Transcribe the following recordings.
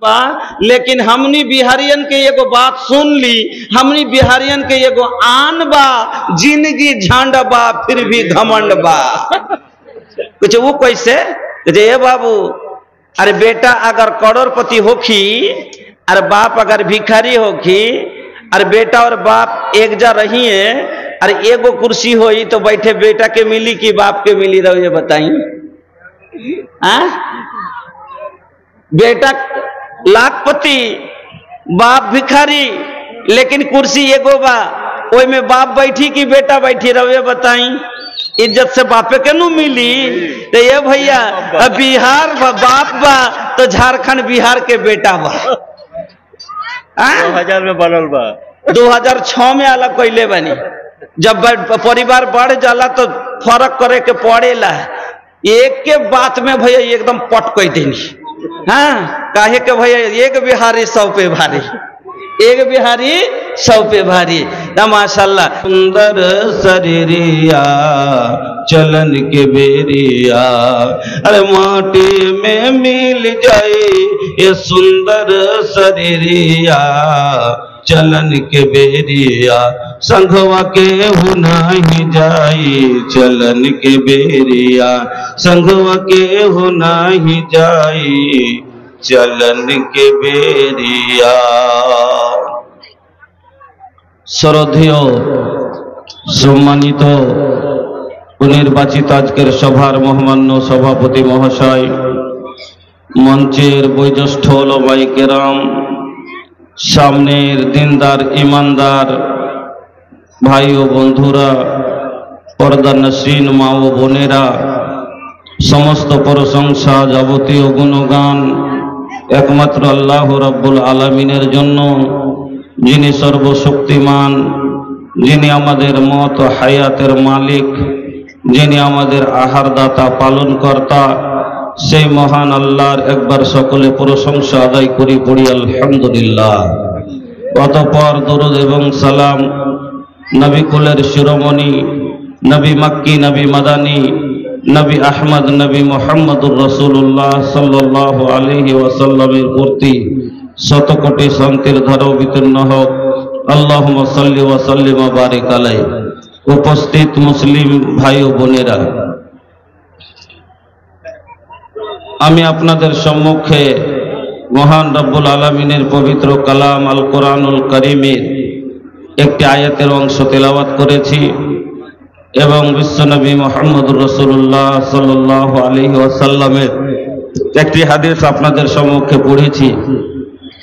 बा, लेकिन हमनी बिहारियन के एगो बात सुन ली। हमनी बिहारियन के एगो आन बा, जिंदगी झंड बा फिर भी घमंड बा। कुछ वो कैसे ए बाबू, अरे बेटा अगर करोड़पति होखी, अरे बाप अगर भिखारी होखी, अरे बेटा और बाप एक जा रही है, अरे एगो कुर्सी होई तो बैठे बेटा के मिली कि बाप के मिली? रहो ये बताई। बेटा लाखपति, बाप भिखारी, लेकिन कुर्सी एगो बा, ओई में बाप बैठी कि बेटा बैठी? रहो ये बताई। इज्जत से बापे के नु मिली? तो ये भैया बिहार बाप बा तो झारखंड बिहार के बेटा बा। 2000 में बनल बा, 2006 में अलग कैले बनी। जब परिवार बढ़ जाला तो फर्क करे के पड़ेला। एक के बात में भैया एकदम पट कह देनी। हाँ, काहे के भैया एक बिहारी 100 पे भारी, एक बिहारी 100 पे भारी। माशाल्लाह सुंदर शरीरिया चलन के बेरिया, अरे माटी में मिल जाए ये सुंदर शरीरिया चलन के बेरिया, संघवा के होना ही जाई चलन के बेरिया, संघवा के होना ही जाई चलन के बेरिया। শ্রদ্ধেয় সম্মানিত নির্বাচিত আজকের সভার মহামান্য সভাপতি মহাশয়, মঞ্চের বয়োজ্যেষ্ঠ ওলামায়ে কেরাম, সামনের দিনদার ইমানদার ভাই ও বন্ধুরা, পর্দানসীন মা ও বোনেরা, সমস্ত প্রশংসা যাবতীয় গুণগান একমাত্র আল্লাহ রাব্বুল আলামিনের জন্য, যিনি সর্বশক্তিমান, যিনি আমাদের মত হায়াতের মালিক, যিনি আমাদের আহারদাতা পালনকর্তা, সেই মহান আল্লাহর একবার সকলে প্রশংসা আদায় করি, পড়ি আলহামদুলিল্লাহ। অতঃপর দরুদ এবং সালাম নবী কুলের শিরোমণি, নবী মক্কি, নবী মাদানী, নবী আহমদ, নবী মুহাম্মদুর রাসূলুল্লাহ সাল্লাল্লাহু আলাইহি ওয়াসাল্লামের প্রতি শত কোটি শান্তির ধারা বিতীর্ণ হোক। আল্লাহুম্মা সাল্লি ওয়া সাল্লিম ওয়া বারিক আলাইহি। উপস্থিত মুসলিম ভাই ও বোনেরা, আমি আপনাদের সম্মুখে মহান রব্বুল আলামিনের পবিত্র কালাম আল কোরআনুল কারীমের একটি আয়াতের অংশ তেলাওয়াত করেছি এবং বিশ্বনবী মুহাম্মদুর রাসূলুল্লাহ সাল্লাল্লাহু আলাইহি ওয়াসাল্লামের একটি হাদিস আপনাদের সম্মুখে পড়েছি।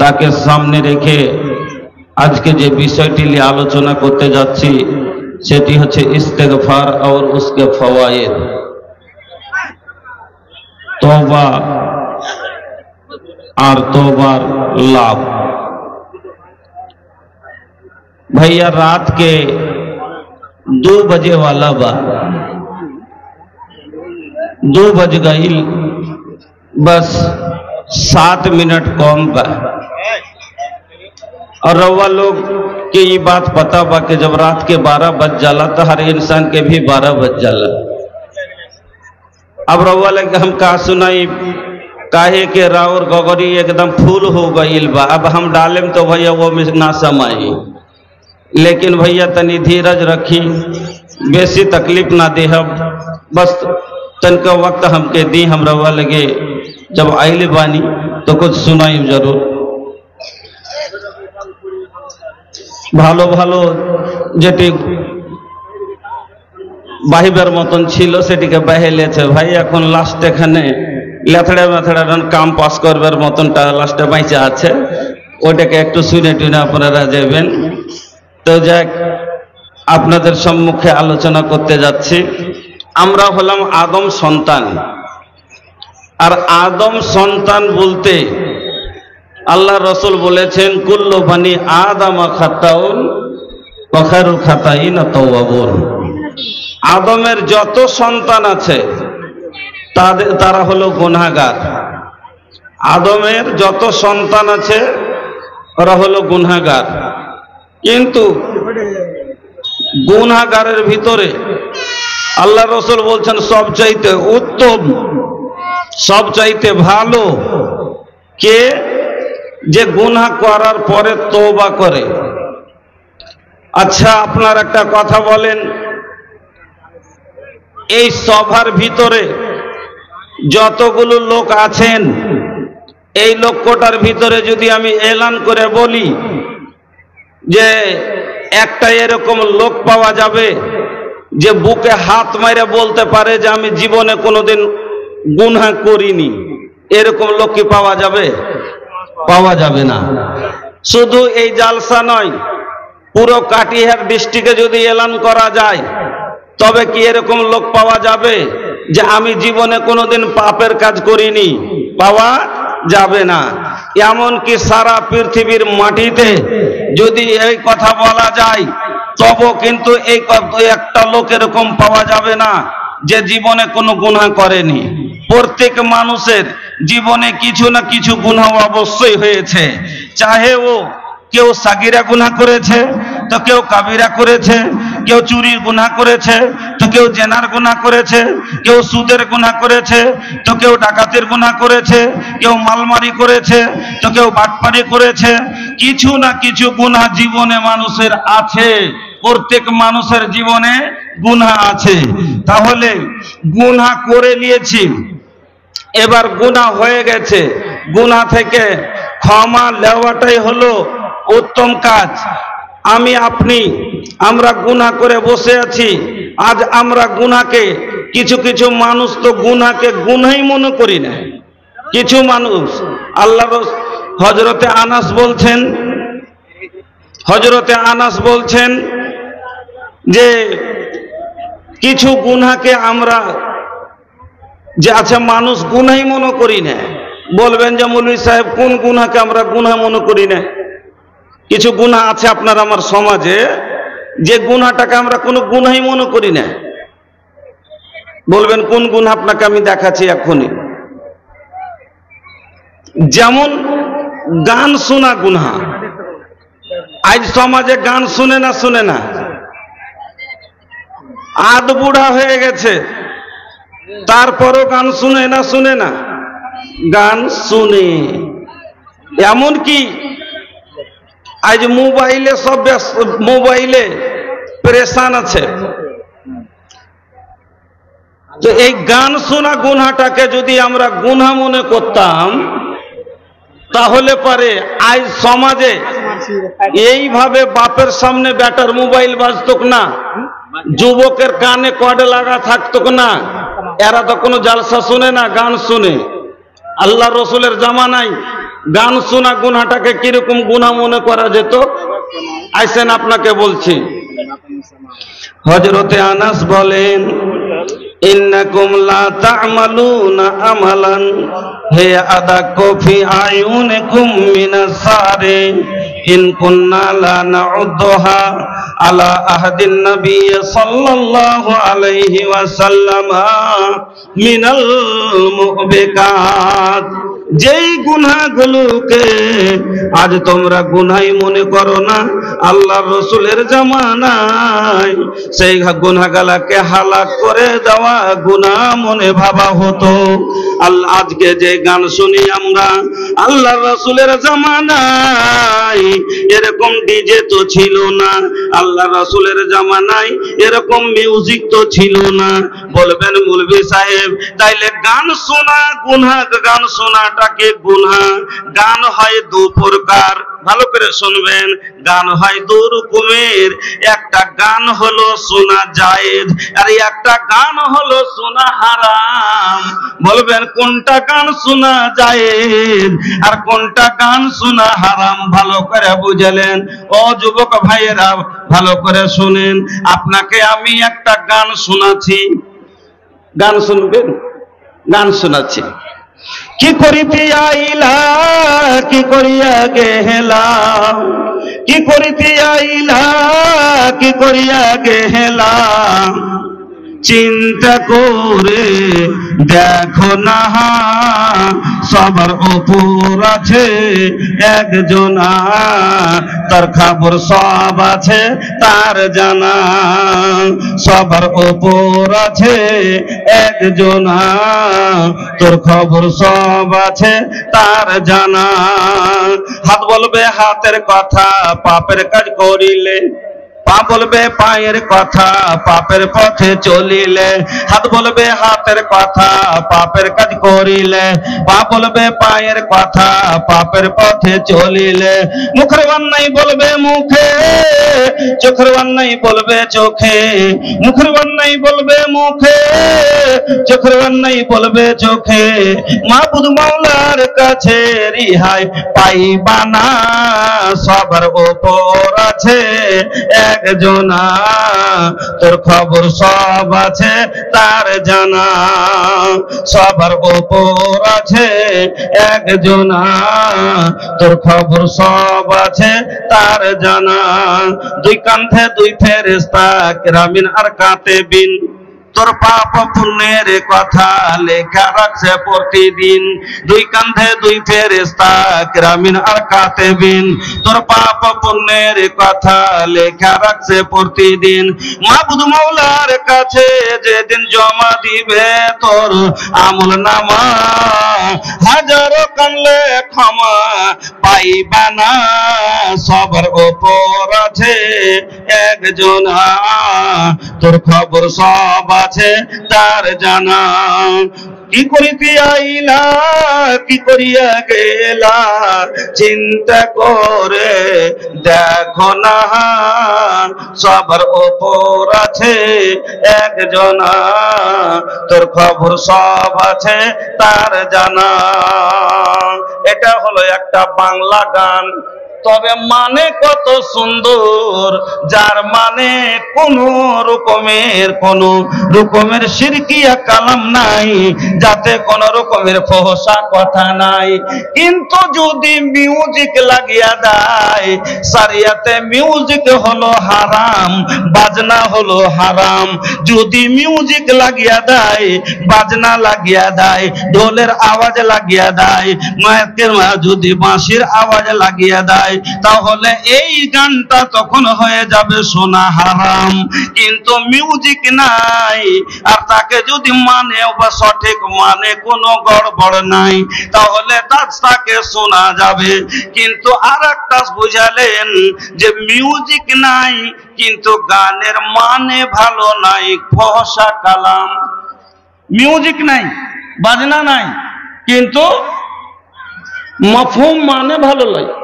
তাকে সামনে রেখে আজকে যে বিষয়টি নিয়ে আলোচনা করতে যাচ্ছি সেটি হচ্ছে ইস্তেগফার और उसके फवायद। तौबा और तौबार लाभ। भैया रात के 2 बजे वाला बा, 2 बज गई, बस 7 मिनट कम बा। और रउआ लोग के ये बात पता बा कि जब रात के 12 बज जाला तो हर इंसान के भी 12 बज जाला। अब रउआ लगे हम का सुनाई, काहे के राउर गगरी एकदम फूल हो गईल बा। अब हम डालेम तो भैया वो में ना समाई, लेकिन भैया तनी धीरज रखी, बेसी तकलीफ ना देहब, बस तनका वक्त हमके दी। हम रउआ लगे जब आइल बानी तो कुछ सुनाई जरूर। ভালো ভালো যেটি বাহিবের মতন ছিল সেটিকে বাহিলেছে ভাই। এখন লাস্ট এখানে লেথড়ে মেথড়ে কাম পাস করবার মতনটা লাস্টে বাইচা আছে, ওটাকে একটু শুনে টুনে আপনারা যাবেন। তো যাক, আপনাদের সম্মুখে আলোচনা করতে যাচ্ছি। আমরা হলাম আদম সন্তান, আর আদম সন্তান বলতে আল্লাহ রসুল বলেছেন কুল্লু বানি আদম খাতাউন ওয়া খায়রুল খাতাইন তাওয়াবুন। আদমের যত সন্তান আছে তারা হলো গুনাহগার। আদমের যত সন্তান আছে ওরা হলো গুনাহগার, কিন্তু গুনাহগারের ভিতরে আল্লাহ রসুল বলছেন সবচাইতে উত্তম, সবচাইতে ভালো কে? যে গুনাহ করার পরে তওবা করে। আচ্ছা, আপনার একটা কথা বলেন, এই সভার ভিতরে যতগুলো লোক আছেন, এই লক্ষটার ভিতরে যদি আমি এলান করে বলি যে একটা এরকম লোক পাওয়া যাবে যে বুকে হাত মারে বলতে পারে যে আমি জীবনে কোনোদিন গুনাহ করিনি, এরকম লোক কি পাওয়া যাবে? পাওয়া যাবে না। শুধু এই জালসা নয়, পুরো কাটিহার ডিস্ট্রিক্টে যদি এলান করা যায় তবে কি এরকম লোক পাওয়া যাবে যে আমি জীবনে কোনোদিন পাপের কাজ করিনি? পাওয়া যাবে না। এমনকি সারা পৃথিবীর মাটিতে যদি এই কথা বলা যায় তবে কিন্তু এই একটা লোক এরকম পাওয়া যাবে না যে জীবনে কোনো গুনাহ করেনি। প্রত্যেক মানুষের জীবনে কিছু না কিছু গুনাহ অবশ্যই হয়েছে, চাহে ও কেউ সাগিরা গুনাহ করেছে, তো কেউ কাবিরা করেছে, কেউ চুরির গুনাহ করেছে, তো কেউ জেনার গুনাহ করেছে, কেউ সুদের গুনাহ করেছে, তো কেউ ডাকাতির গুনাহ করেছে, কেউ মালমারি করেছে, তো কেউ বাটপারি করেছে। কিছু না কিছু গুনাহ জীবনে মানুষের আছে, প্রত্যেক মানুষের জীবনে গুনাহ আছে। তাহলে গুনাহ করে নিয়েছি, এবার গুনাহ হয়ে গেছে, গুনাহ থেকে ক্ষমা নেওয়াটাই হলো উত্তম কাজ। আমি আপনি আমরা গুনাহ করে বসে আছি। আজ আমরা গুনাহকে, কিছু কিছু মানুষ তো গুনাহকে গুনাহই মনে করি না। কিছু মানুষ, আল্লাহ হযরতে আনাস বলছেন যে কিছু গুনাহকে আমরা যে আচ্ছা মানুষ গুনাহই মনে করি না। বলবেন যে মৌলভী সাহেব কোন গুনাহকে আমরা গুনাহ মনে করি না? কিছু গুনাহ আছে আপনার আমার সমাজে যে গুনাহটাকে আমরা কোনো গুনাহই মনে করি না। বলবেন কোন গুনাহ? আপনাকে আমি দেখাচ্ছি এখনই। যেমন গান শোনা গুনাহ। আজ সমাজে গান শুনে না, আধ বুড়া হয়ে গেছে, তারপরও গান শুনে না, গান শুনে। এমনকি আজ মোবাইলে সব মোবাইলে পরেশান আছে। তো এই গান শোনা গুনাহটাকে যদি আমরা গুনাহ মনে করতাম তাহলে পারে আজ সমাজে এইভাবে বাপের সামনে বেটার মোবাইল বাজতো না, যুবকের কানে কর্ড লাগা থাকতো না, এরা তো কোনো জালসা শুনে না, গান শুনে। আল্লাহ রসুলের জামানায় গান শোনা গুনাহটাকে কিরকম গুনাহ মনে করা যেত আইসেন আপনাকে বলছি। হযরতে আনাস বলেন, ইন্নাকুম লা তা'মালুনা আমালান হে আদাকু ফি আয়ুনিকুম মিনাস সারি ইন কুন্না লা নাউদ্দুহা আলা আহদিন নবী সাল্লাল্লাহু আলাইহি ওয়াসাল্লাম মিনাল মুহবিকাত। যেই গুনাহগুলোকে আজ তোমরা গুনাহই মনে করো না, আল্লাহর রাসূলের জামানায় সেই গুনাহগুলোকে হালাক করে দেওয়া গুনাহ মনে ভাবা হতো। আজকে যে গান শুনি আমরা, আল্লাহর রাসূলের জামানায় এরকম ডিজে তো ছিল না, আল্লাহর রাসূলের জামানায় এরকম মিউজিক তো ছিল না। বলবেন মৌলভী সাহেব তাইলে গান শোনা গুনাহ? গান শোনাটাকে গুনাহ? গান হয় দু প্রকার, ভালো করে শুনবেন। গান হয় দু রকমের, একটা গান হলো শোনা জায়েজ আর একটা গান হলো শোনা হারাম। বলবেন কোনটা গান শোনা জায়েজ আর কোনটা গান শোনা হারাম? ভালো করে বুঝলেন ও যুবক ভাইয়েরা, ভালো করে শুনেন। আপনাকে আমি একটা গান শোনাচ্ছি, গান শুনবেন, গান শোনাচ্ছি। কি করিতে আইলা কি করিয়া গেলা, কি করিতে আইলা কি করিয়া গেলা, চিন্তা করে দেখো না সবার উপর আছে একজনা, তার খবর সব আছে তার জানা, সবার উপর আছে একজনা, তোর খবর সব আছে তার জানা। হাত বলবে হাতের কথা পাপের কাজ করিলে, পা বলবে পায়ের কথা পাপের পথে চলিলে। হাত বলবে হাতের কথা পাপের কাজ করিলে, পা বলবে পায়ের কথা পাপের পথে চলিলে। মুখের অন্যায় বলবে মুখে, চোখের অন্যায় বলবে চোখে, মুখের অন্যায় বলবে মুখে, চোখের অন্যায় বলবে চোখে। মাবুদ মাওলার কাছে রিহাই পাইবা না, সবার উপর আছে একজনা, তোর খবর সব আছে তার জানা। সবার উপর আছে একজনা, তোর খবর সব আছে তার জানা। দুই কাঁধে দুই ফেরেশতা কিরামিন আর কাতিবিন, তোর পাপ পুণ্যের কথা লেখা রাখছে প্রতিদিন। দুই কাঁধে দুই ফেরেশতা কিরামিন আর কাতিবিন, তোর পাপ পুণ্যের কথা লেখা রাখছে প্রতিদিন। মাবুদ মাওলার কাছে যেদিন জমা দিবে তোর আমল নামা, হাজারো কানলে ক্ষমা পাইবা না, সবার উপর আছে একজনা, তোর খবর সব আছে তার জানা। কি করিতে আইলা কি করিয়া গেলা, চিন্তা করে দেখো না, সবার উপর আছে একজনা, তোর খবর সব আছে তার জানা। এটা হলো একটা বাংলা গান, তবে মানে কত সুন্দর, যার মানে কোন রকমের শিরকিয়া কালাম নাই, যাতে কোন রকমের ফহসা কথা নাই। কিন্তু যদি মিউজিক লাগিয়া দেয়, শরিয়াতে মিউজিক হলো হারাম, বাজনা হলো হারাম। যদি মিউজিক লাগিয়া দেয়, বাজনা লাগিয়া দেয়, ঢোলের আওয়াজ লাগিয়া দেয়, মায়ের যদি বাঁশির আওয়াজ লাগিয়া দেয়, তাহলে এই গানটা তখন হয়ে যাবে শোনা হারাম। কিন্তু মিউজিক নাই, আর তাকে যদি মানে বা সঠিক মানে কোনো গড়বড় নাই, তাহলে তাকে শোনা যাবে। কিন্তু আর একটা বুঝালেন যে মিউজিক নাই কিন্তু গানের মানে ভালো নাই, ফহসা কালাম। মিউজিক নাই, বাজনা নাই, কিন্তু মফহুম মানে ভালো লাগে,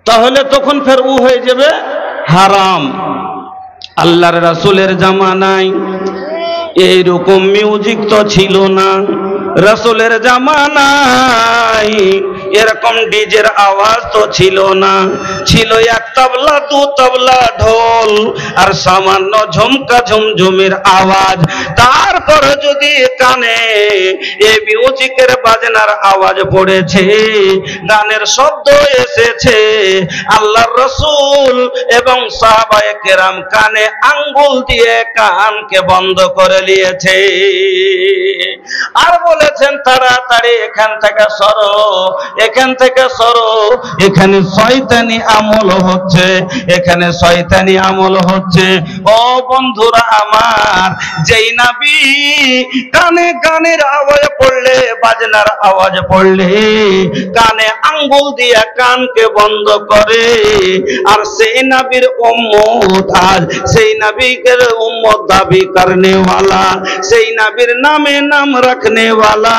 তাহলে তখন ফের ও হয়ে যাবে হারাম। আল্লাহর রাসূলের জামানায় এইরকম মিউজিক তো ছিল না। রাসূলের জামানায় এরকম ডিজের আওয়াজ তো ছিল না, ছিল এক তবলা দু তবলা ঢোল আর সামান্য ঝুমকা ঝুমঝুমের আওয়াজ। তারপর যদি কানে এই মিউজিকের বাজনার আওয়াজ পড়েছে, গানের শব্দ এসেছে, আল্লাহর রাসূল এবং সাহাবায়ে কেরাম কানে আঙ্গুল দিয়ে কানকে বন্ধ করে নিয়েছে, আর বলেছেন তাড়াতাড়ি এখান থেকে সরো, এখান থেকে সরো, এখানে শয়তানি আমল হচ্ছে, এখানে শয়তানি আমল হচ্ছে। ও বন্ধুরা আমার, যেই নবী কানে গানের আওয়াজ পড়লে, বাজনার আওয়াজ পড়লে কানে আঙ্গুল দিয়ে কানকে বন্ধ করে, আর সেই নবীর উম্মত আজ সেই নবীর উম্মত দাবি করনে वाला, সেই নবীর নামে নাম রাখনে वाला,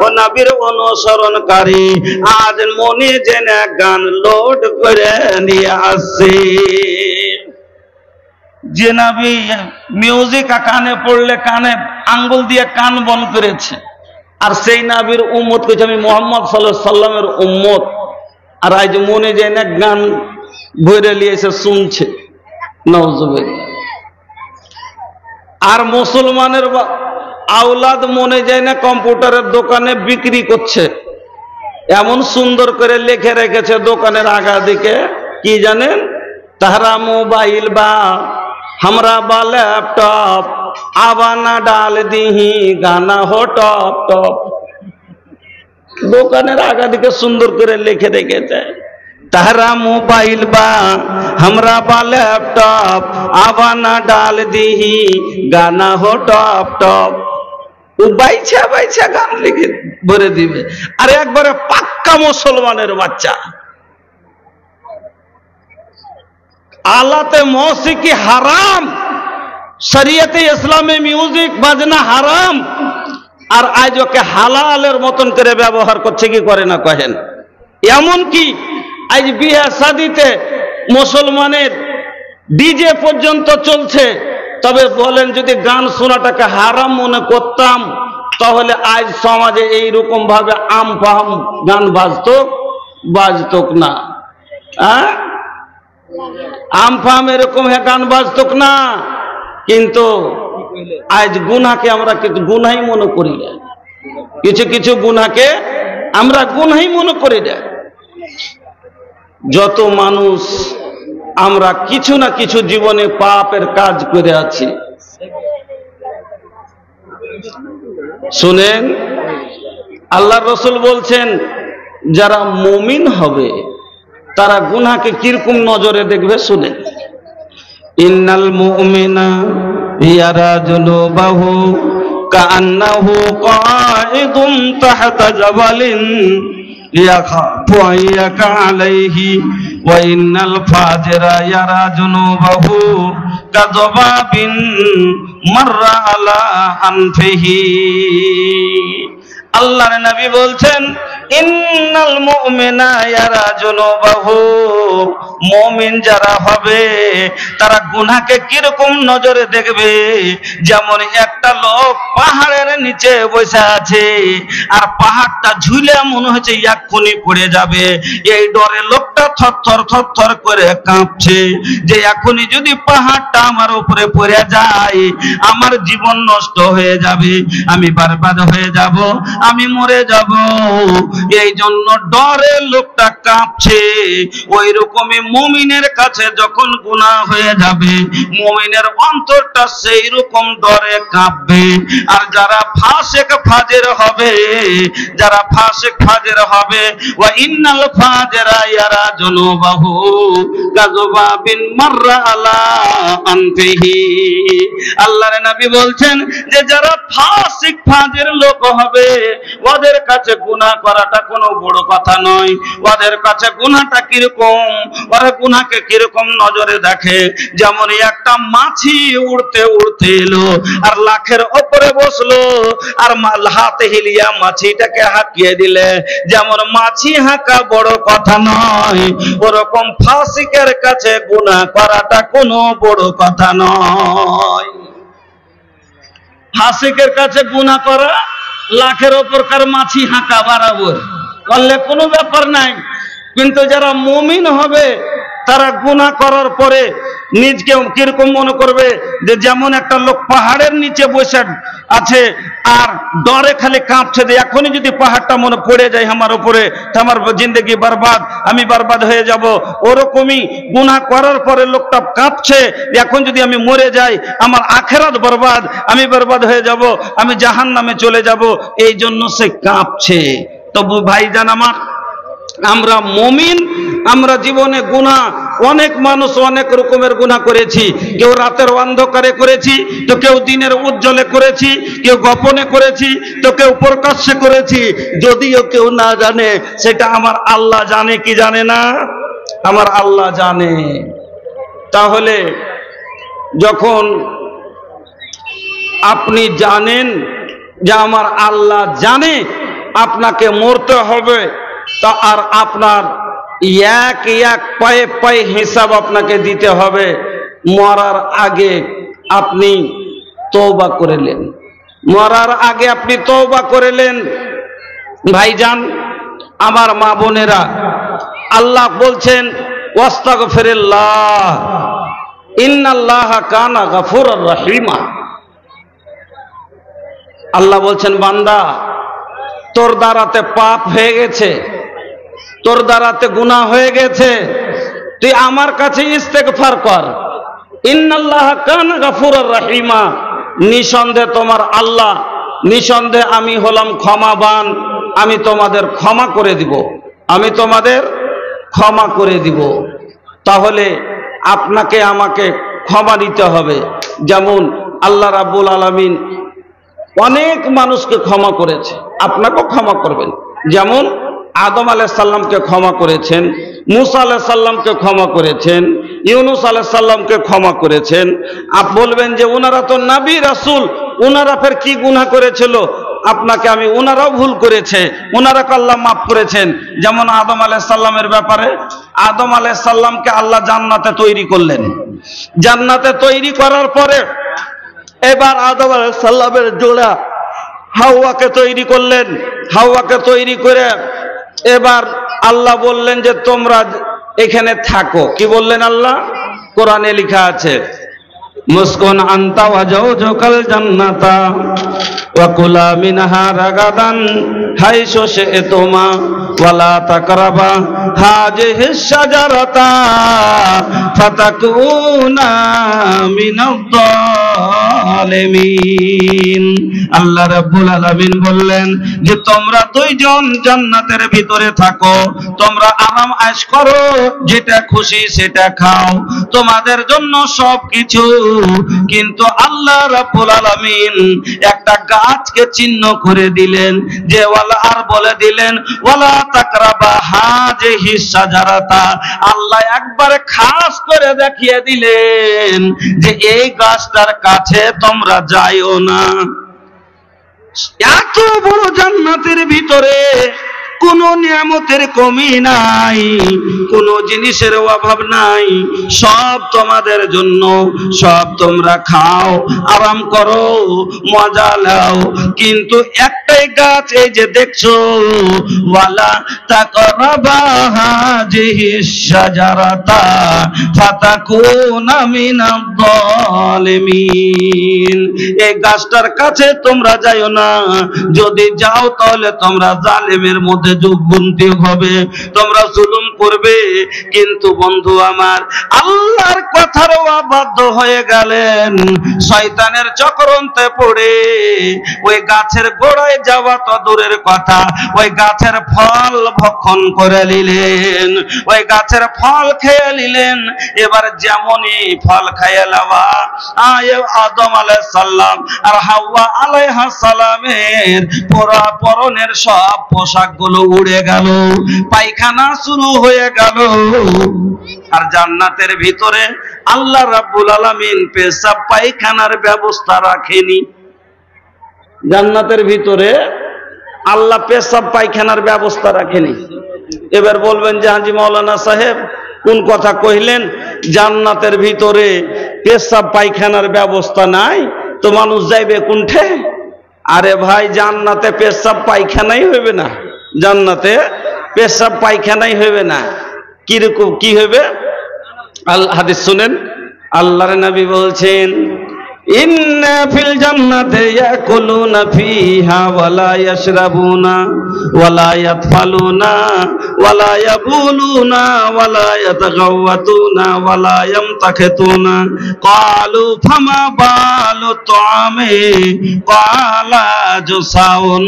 ও নবীর অনুসরণকারী আজ মনে জেনে গান লোড করে নিয়ে আসছে। যে নবী মিউজিক কানে পড়লে কানে আঙ্গুল দিয়ে কান বন্ধ করেছে, আর সেই নবীর উম্মত কইছে আমি মুহাম্মদ সাল্লাল্লাহু আলাইহি সাল্লামের উম্মত, আর আজ মনে জেনে গান ভরে নিয়েছে শুনছে। নাউজুবিল্লাহ। আর মুসলমানের আওলাদ মনে যায় না কম্পিউটারের দোকানে বিক্রি করছে, এমন সুন্দর করে লিখে রেখেছে দোকানের আগা দিকে, কি জানেন, তাহরা মোবাইল বা हमरा बा लैपटॉप आवाना डाल दी गाना हो टॉप टॉप। দোকানের আগা দিকে সুন্দর করে লিখে রেখেছে, तारा मोबाइल बा हमरा बा लैपटॉप आवाना डाल दी गाना हो टॉप टॉप। ও বাইছা বাইছা গান লিখে ভরে দিবে। আর একবারে পাক্কা মুসলমানের বাচ্চা, আলাতে মৌসিকি হারাম, শরীয়তে ইসলামে মিউজিক বাজনা হারাম, আর আজ ওকে হালালের মতন করে ব্যবহার করছে কি করে না কহেন? এমন কি আজ বিয়ে শাদিতে মুসলমানের ডিজে পর্যন্ত চলছে। তবে বলেন যদি গান শোনাটাকে হারাম মনে করতাম তাহলে আজ সমাজে এইরকম ভাবে আমফাম গান বাজতো না। আমফাম এরকম গান বাজতো না। কিন্তু আজ গুনাহকে আমরা কিন্তু গুনাহই মনে করি না, কিছু কিছু গুনাহকে আমরা গুনাহই মনে করি না। যত মানুষ আমরা কিছু না কিছু জীবনে পাপের কাজ করে আছি। শুনেন, আল্লাহর রাসূল বলছেন যারা মুমিন হবে তারা গুনাহকে কিরকম নজরে দেখবে। শুনেন, ইন্নাল মুমিনা ইয়ারা যুনুবাহু কাআন্নাহু কাঈদুন তাহতা জাবালিন ইয়াখাফু আইয়াকা আলাইহি ওয়া ইন্নাল ফাজিরা ইয়ারা যুনুবাহু কাযবাবিন মাররা আলা আনফিহি। আল্লাহর নবী বলছেন ইন্নাল মুমিনা ইয়ারা যুনুবাহু, মুমিন যারা হবে তারা গুনাহকে কিরকম নজরে দেখবে। যেমন একটা লোক পাহাড়ের নিচে বসে আছে আর পাহাড়টা ঝুলে মনে হচ্ছে এক্ষুনি পড়ে যাবে, এই ডরে লোকটা থরথর করে কাঁপছে যে এখনই যদি পাহাড়টা আমার উপরে পড়ে যায় আমার জীবন নষ্ট হয়ে যাবে, আমি বরবাদ হয়ে যাব, আমি মরে যাব। এই জন্য ডরে লোকটা কাঁপছে। ওই রকমই মুমিনের কাছে যখন গুনাহ হয়ে যাবে মুমিনের অন্তরটা সেই রকম ডরে কাঁপবে। আর যারা ফাসিক ফাজির হবে, যারা ফাসিক ফাজির হবে, ওয়া ইন্নাল ফাজিরা ইয়ারা যুনুবাহু কাযবাবিন মাররা আলা আনফিহি। আল্লাহর নবী বলছেন যে যারা ফাসিক ফাজির লোক হবে ওদের কাছে গুনাহ করাটা কোনো বড় কথা নয়। ওদের কাছে গুনাহটা কিরকম, ওরা গুনাহকে কিরকম নজরে দেখে। যেমন একটা মাছি উড়তে উড়তে এলো আর লাখের উপরে বসলো আর হাতে হিলিয়া মাছিটাকে হাঁকিয়ে দিলে, যেমন মাছি হাঁকা বড় কথা নয়, ওরকম ফাসিকের কাছে গুনাহ করাটা কোনো বড় কথা নয়। ফাসিকের কাছে গুনাহ করা লাখের ওপরকার মাছি হাঁকা বরাবর করলে কোনো ব্যাপার নাই। কিন্তু যারা মুমিন হবে তারা গুনাহ করার পরে নিজকে কিরকম মনে করবে যে যেমন একটা লোক পাহাড়ের নিচে বসে আছে আর ডরে খালি কাঁপছে যে এখনই যদি পাহাড়টা মনে পড়ে যায় আমার উপরে তো আমার জিন্দগি বরবাদ, আমি বরবাদ হয়ে যাব। ওরকমই গুনাহ করার পরে লোকটা কাঁপছে এখন যদি আমি মরে যাই আমার আখিরাত বরবাদ, আমি বরবাদ হয়ে যাব, আমি জাহান্নামে চলে যাব, এই জন্য সে কাঁপছে। তবু ভাইজান আমার, আমরা মুমিন, আমরা জীবনে গুনাহ, অনেক মানুষ অনেক রকমের গুনাহ করেছি। কেউ রাতের অন্ধকারে করেছি, তো কেউ দিনের উজ্জ্বলে করেছি, কেউ গোপনে করেছি, তো কেউ প্রকাশ্যে করেছি। যদিও কেউ না জানে সেটা আমার আল্লাহ জানে কি জানে না? আমার আল্লাহ জানে। তাহলে যখন আপনি জানেন যে আমার আল্লাহ জানে আপনাকে মরতে হবে, তা আর আপনার এক এক পায়ে পায়ে হিসাব আপনাকে দিতে হবে। মরার আগে আপনি তওবা করলেন, মরার আগে আপনি তওবা করলেন। ভাইজান আমার মা বোনেরা, আল্লাহ বলছেন ওয়াস্তাগফিরুল্লাহ ইন্নাল্লাহা কানা গফুরুর রহিমা। আল্লাহ বলছেন বান্দা তোর দ্বারাতে পাপ হয়ে গেছে, তোর দ্বারাতে গুনাহ হয়ে গেছে, তুই আমার কাছে ইস্তেগফার কর। ইন্নাল্লাহা কানা গফুরুর রহিমা, নিঃসন্দেহে তোমার আল্লাহ, নিঃসন্দেহে আমি হলাম ক্ষমাবান, আমি তোমাদের ক্ষমা করে দিব, আমি তোমাদের ক্ষমা করে দিব। তাহলে আপনাকে আমাকে ক্ষমা দিতে হবে। যেমন আল্লাহ রাব্বুল আলামিন অনেক মানুষকে ক্ষমা করেছে, আপনাকেও ক্ষমা করবেন। যেমন আদম আলাইহিস সালামকে ক্ষমা করেছেন, মুসা আলাইহিস সালামকে ক্ষমা করেছেন, ইউনূস আলাইহিস সালামকে ক্ষমা করেছেন। বলবেন যে ওনারা তো নবী রাসূল, ওনারা ফের কি গুনাহ করেছিল? আপনাকে আমি, ওনারাও ভুল করেছে, ওনারাকে আল্লাহ মাফ করেছেন। যেমন আদম আলাইহিস সালামের ব্যাপারে, আদম আলাইহিস সালামকে আল্লাহ জান্নাতে তৈরি করলেন। জান্নাতে তৈরি করার পরে এবার আদম আলাইহিস সালামের জোড়া হাওয়াকে তৈরি করলেন। হাওয়াকে তৈরি করে এবার আল্লাহ বললেন যে তোমরা এখানে থাকো। কি বললেন আল্লাহ? কোরআনে লেখা আছে, মুসকুন আনতা ওয়া জাওজুকাল জান্নাতা ওয়া কুলা মিনহা রাগাদান হাইসু শি'তুমা ওয়া লা তাকরাবা হাযিহিশ শাজারাতা ফাতাকুনা মিনাদ যালিমিন। আল্লাহ রাব্বুল আলামিন বললেন যে তোমরা দুইজন জান্নাতের ভিতরে থাকো, তোমরা আরাম আয়েশ করো, যেটা খুশি সেটা খাও, তোমাদের জন্য সবকিছু। কিন্তু আল্লাহ রাব্বুল আলামিন একটা গাছকে চিহ্ন করে দিলেন যে ওয়ালা, আর বলে দিলেন ওয়ালা তাকরাবা হাযিহিশ শাজারাতা। আল্লাহ একবারে খাস করে দেখিয়ে দিলেন যে এই গাছটার কাছে তোমরা যাইও না। এত বড় জান্নাতের ভিতরে কোনো নিয়ামতের কমি নাই, কোনো জিনিসের অভাব নাই, সব তোমাদের জন্য, সব তোমরা খাও, আরাম করো, মজা নাও। কিন্তু একটাই গাছ এই যে দেখছো, ওয়ালা তাকরাবা হাযিহিশ শাজারাতা ফাতাকুনা মিনাদ যালিমিন। এই গাছটার কাছে তোমরা যাইও না, যদি যাও তাহলে তোমরা জালেমের মধ্যে যুগবন্দি হবে, তোমরা জুলুম করবে। কিন্তু বন্ধু আমার, আল্লাহর কথার অবাধ্য হয়ে গেলেন, শয়তানের চক্রান্তে পড়ে ওই গাছের গোড়ায় যাওয়া তো দূরের কথা, ওই গাছের ফল ভক্ষণ করে নিলেন, ওই গাছের ফল খেয়ে নিলেন। এবার যেমনই ফল খেয়ে নেওয়া, আদম আলাইহিস সালাম আর হাওয়া আলাইহিস সালামের পরনের সব পোশাকগুলো উড়ে গেল, পায়খানা শুরু হয়ে গেল। আর জান্নাতের ভিতরে আল্লাহ রাব্বুল আলামিন পেশাব পায়খানার ব্যবস্থা রাখেনি। জান্নাতের ভিতরে আল্লাহ পেশাব পায়খানার ব্যবস্থা রাখেনি। এবার বলবেন যে হাজী মাওলানা সাহেব কোন কথা কইলেন? জান্নাতের ভিতরে পেশাব পায়খানার ব্যবস্থা নাই তো মানুষ যাইবে কোনঠে? আরে ভাই, জান্নাতে পেশাব পায়খানাই হইবে না, জান্নাতে পেশাব পায়খানাই হইবে না। কিরকম কি হইবে? হাদিস শুনেন, আল্লাহর নবী বলছেন, ইন্না ফিল জান্নাতি ইয়াকুলুনা ফিহা ওয়া লা ইয়াশরাবুনা ওয়া লা ইয়াতফালুনা ওয়া লা ইয়াবুলুনা ওয়া লা ইয়াতাগাওয়াতুনা ওয়া লা ইয়ামতাখিতুনা। ক্বালু ফামা বালু তুআমি? ক্বালা জুসাউন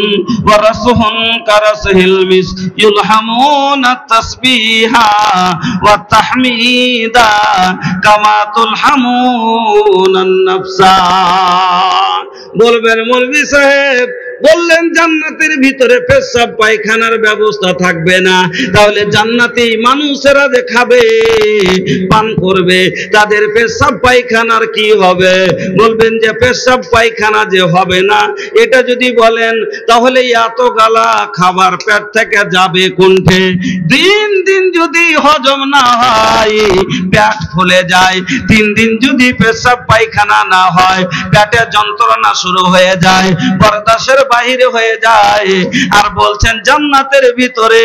ওয়া রাসুহুন কারাসহিল মিস ইউলহামুনা তাসবিহা ওয়া তাহমিদা কামা তুলহামুনা নাফসা। বলবেন মৌলভী সাহেব বললেন জান্নাতের ভিতরে পেশাব পায়খানার ব্যবস্থা থাকবে না, তাহলে জান্নাতি মানুষেরা যে খাবে পান করবে তাদের পেশাব পায়খানার কি হবে? বলবেন যে পেশাব পায়খানা যে হবে না, এটা যদি বলেন তাহলে এত গালা খাবার পেট থেকে যাবে কোনঠে? দিন দিন যদি হজম না হয় পেট ফুলে যায়, 3 দিন যদি পেশাব পায়খানা না হয় পেটে যন্ত্রণা শুরু হয়ে যায়, বরদাস্তের বাহিরে হয়ে যায়। আর বলছেন জান্নাতের ভিতরে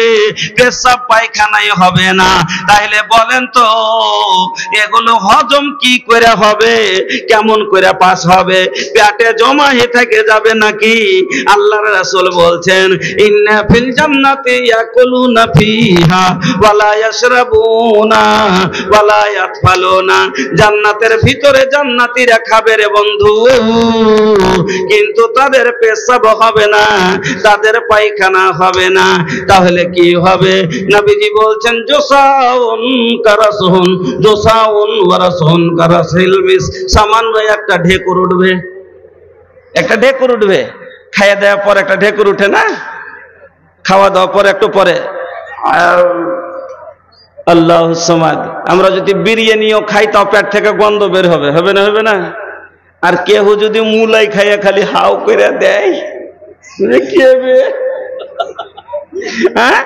পেশাব পায়খানাই হবে না, তাহলে বলেন তো এগুলো হজম কি করে হবে? কেমন করে পাস হবে? পেটে জমা হয়ে থেকে যাবে নাকি? আল্লাহর রাসূল বলছেন, ইন্না ফিল জান্নাতি ইয়াকুলুনা ফিহা ওয়া লা ইয়াশরাবুনা ওয়া লা ইয়াতফালুনা। জান্নাতের ভিতরে জান্নাতীরা খাবে রে বন্ধু, কিন্তু তাদের পেশাব হবে না, তাদের পায়খানা হবে না। তাহলে কি হবে? নবীজি বলছেন জুসাউন কারাসহুন, জুসাউন ওয়া রাসহুন কারাসিল মিস। সামান্য একটা ঢেকুর উঠবে, একটা ঢেকুর উঠবে, খাইয়ে দেওয়ার পর একটা ঢেকুর উঠে না? খাওয়া দাওয়ার পর একটু পরে আল্লাহু সামাদ। আমরা যদি বিরিয়ানিও খাই তাও পেট থেকে গন্ধ বের হবে, হবে না? হবে না? আর কেউ যদি মুলাই খাইয়া খালি হাও করে দেয়, কি হবে? হ্যাঁ,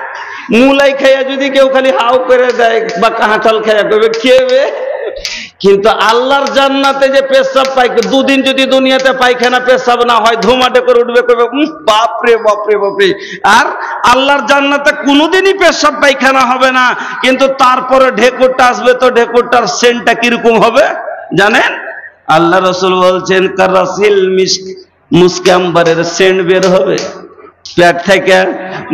মুলাই খাইয়া যদি কেউ খালি হাও করে দেয় বা কাঁঠাল খাইয়া করবে, কি হবে? কিন্তু আল্লাহর জান্নাতে যে পেশাব পায়খানা, দুদিন যদি দুনিয়াতে পায়খানা পেশাব না হয়, ধুমাটে করে উঠবে, করবে বাপরে বাপরে বাপরে। আর আল্লাহর জান্নাতে কোনোদিনই পেশাব পায়খানা হবে না, কিন্তু তারপরে ঢেকুরটা আসবে, তো ঢেকুরটার সেন্টটা কিরকম হবে জানেন? আল্লাহ রাসূল বলছেন কারাসিল মিস্ক, মুস্কে আম্বারের সেন্ট বের হবে পেট থেকে,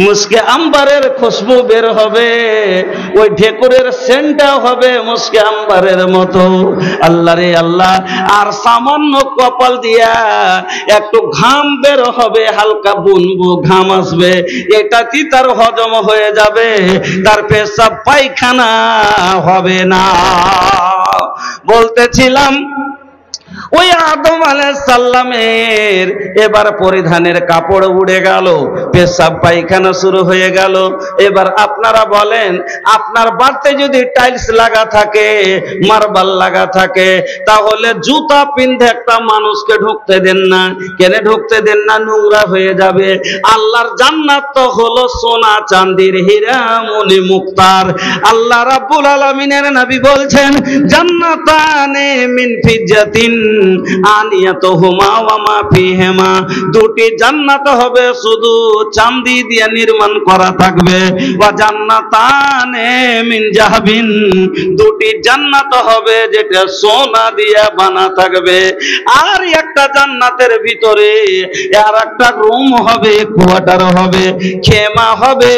মুস্কে আম্বারের খুশবু বের হবে, ওই ঢেকুরের সেন্টটাও হবে মুস্কে আম্বারের মতো। আল্লাহ রে আল্লাহ। আর সামান্য কপাল দিয়া একটু ঘাম বের হবে, হালকা বুনবু ঘাম আসবে, এটাতেই তার হজম হয়ে যাবে, তার পেশাব পায়খানা হবে না। বলতেছিলাম ওই আদম আলাইহিস সালামের এবার পরিধানের কাপড় উড়ে গেল, পেশাব পায়খানা শুরু হয়ে গেল। এবার আপনারা বলেন, আপনার বাড়িতে যদি টাইলস লাগা থাকে, মার্বেল লাগা থাকে, তাহলে জুতা পিন্ধে একটা মানুষকে ঢুকতে দেন না। কেন ঢুকতে দেন না? নোংরা হয়ে যাবে। আল্লাহর জান্নাত তো হলো সোনা চাঁদির হীরা মণি মুক্তার। আল্লাহ রাব্বুল আলামিনের নবী বলছেন জান্নাতানে মিন ফিজ্জাতিন আনিয়াতুহুমা ওয়া মা ফিহিমা, দুটি জান্নাত হবে শুধু চাঁদি দিয়ে নির্মাণ করা থাকবে। ওয়া জান্নাতানে মিন যাহাবিন, দুটি জান্নাত হবে যেটা সোনা দিয়ে বানা থাকবে। আর একটা জান্নাতের ভিতরে আর একটা রুম হবে, কোয়ার্টার হবে, খেমা হবে।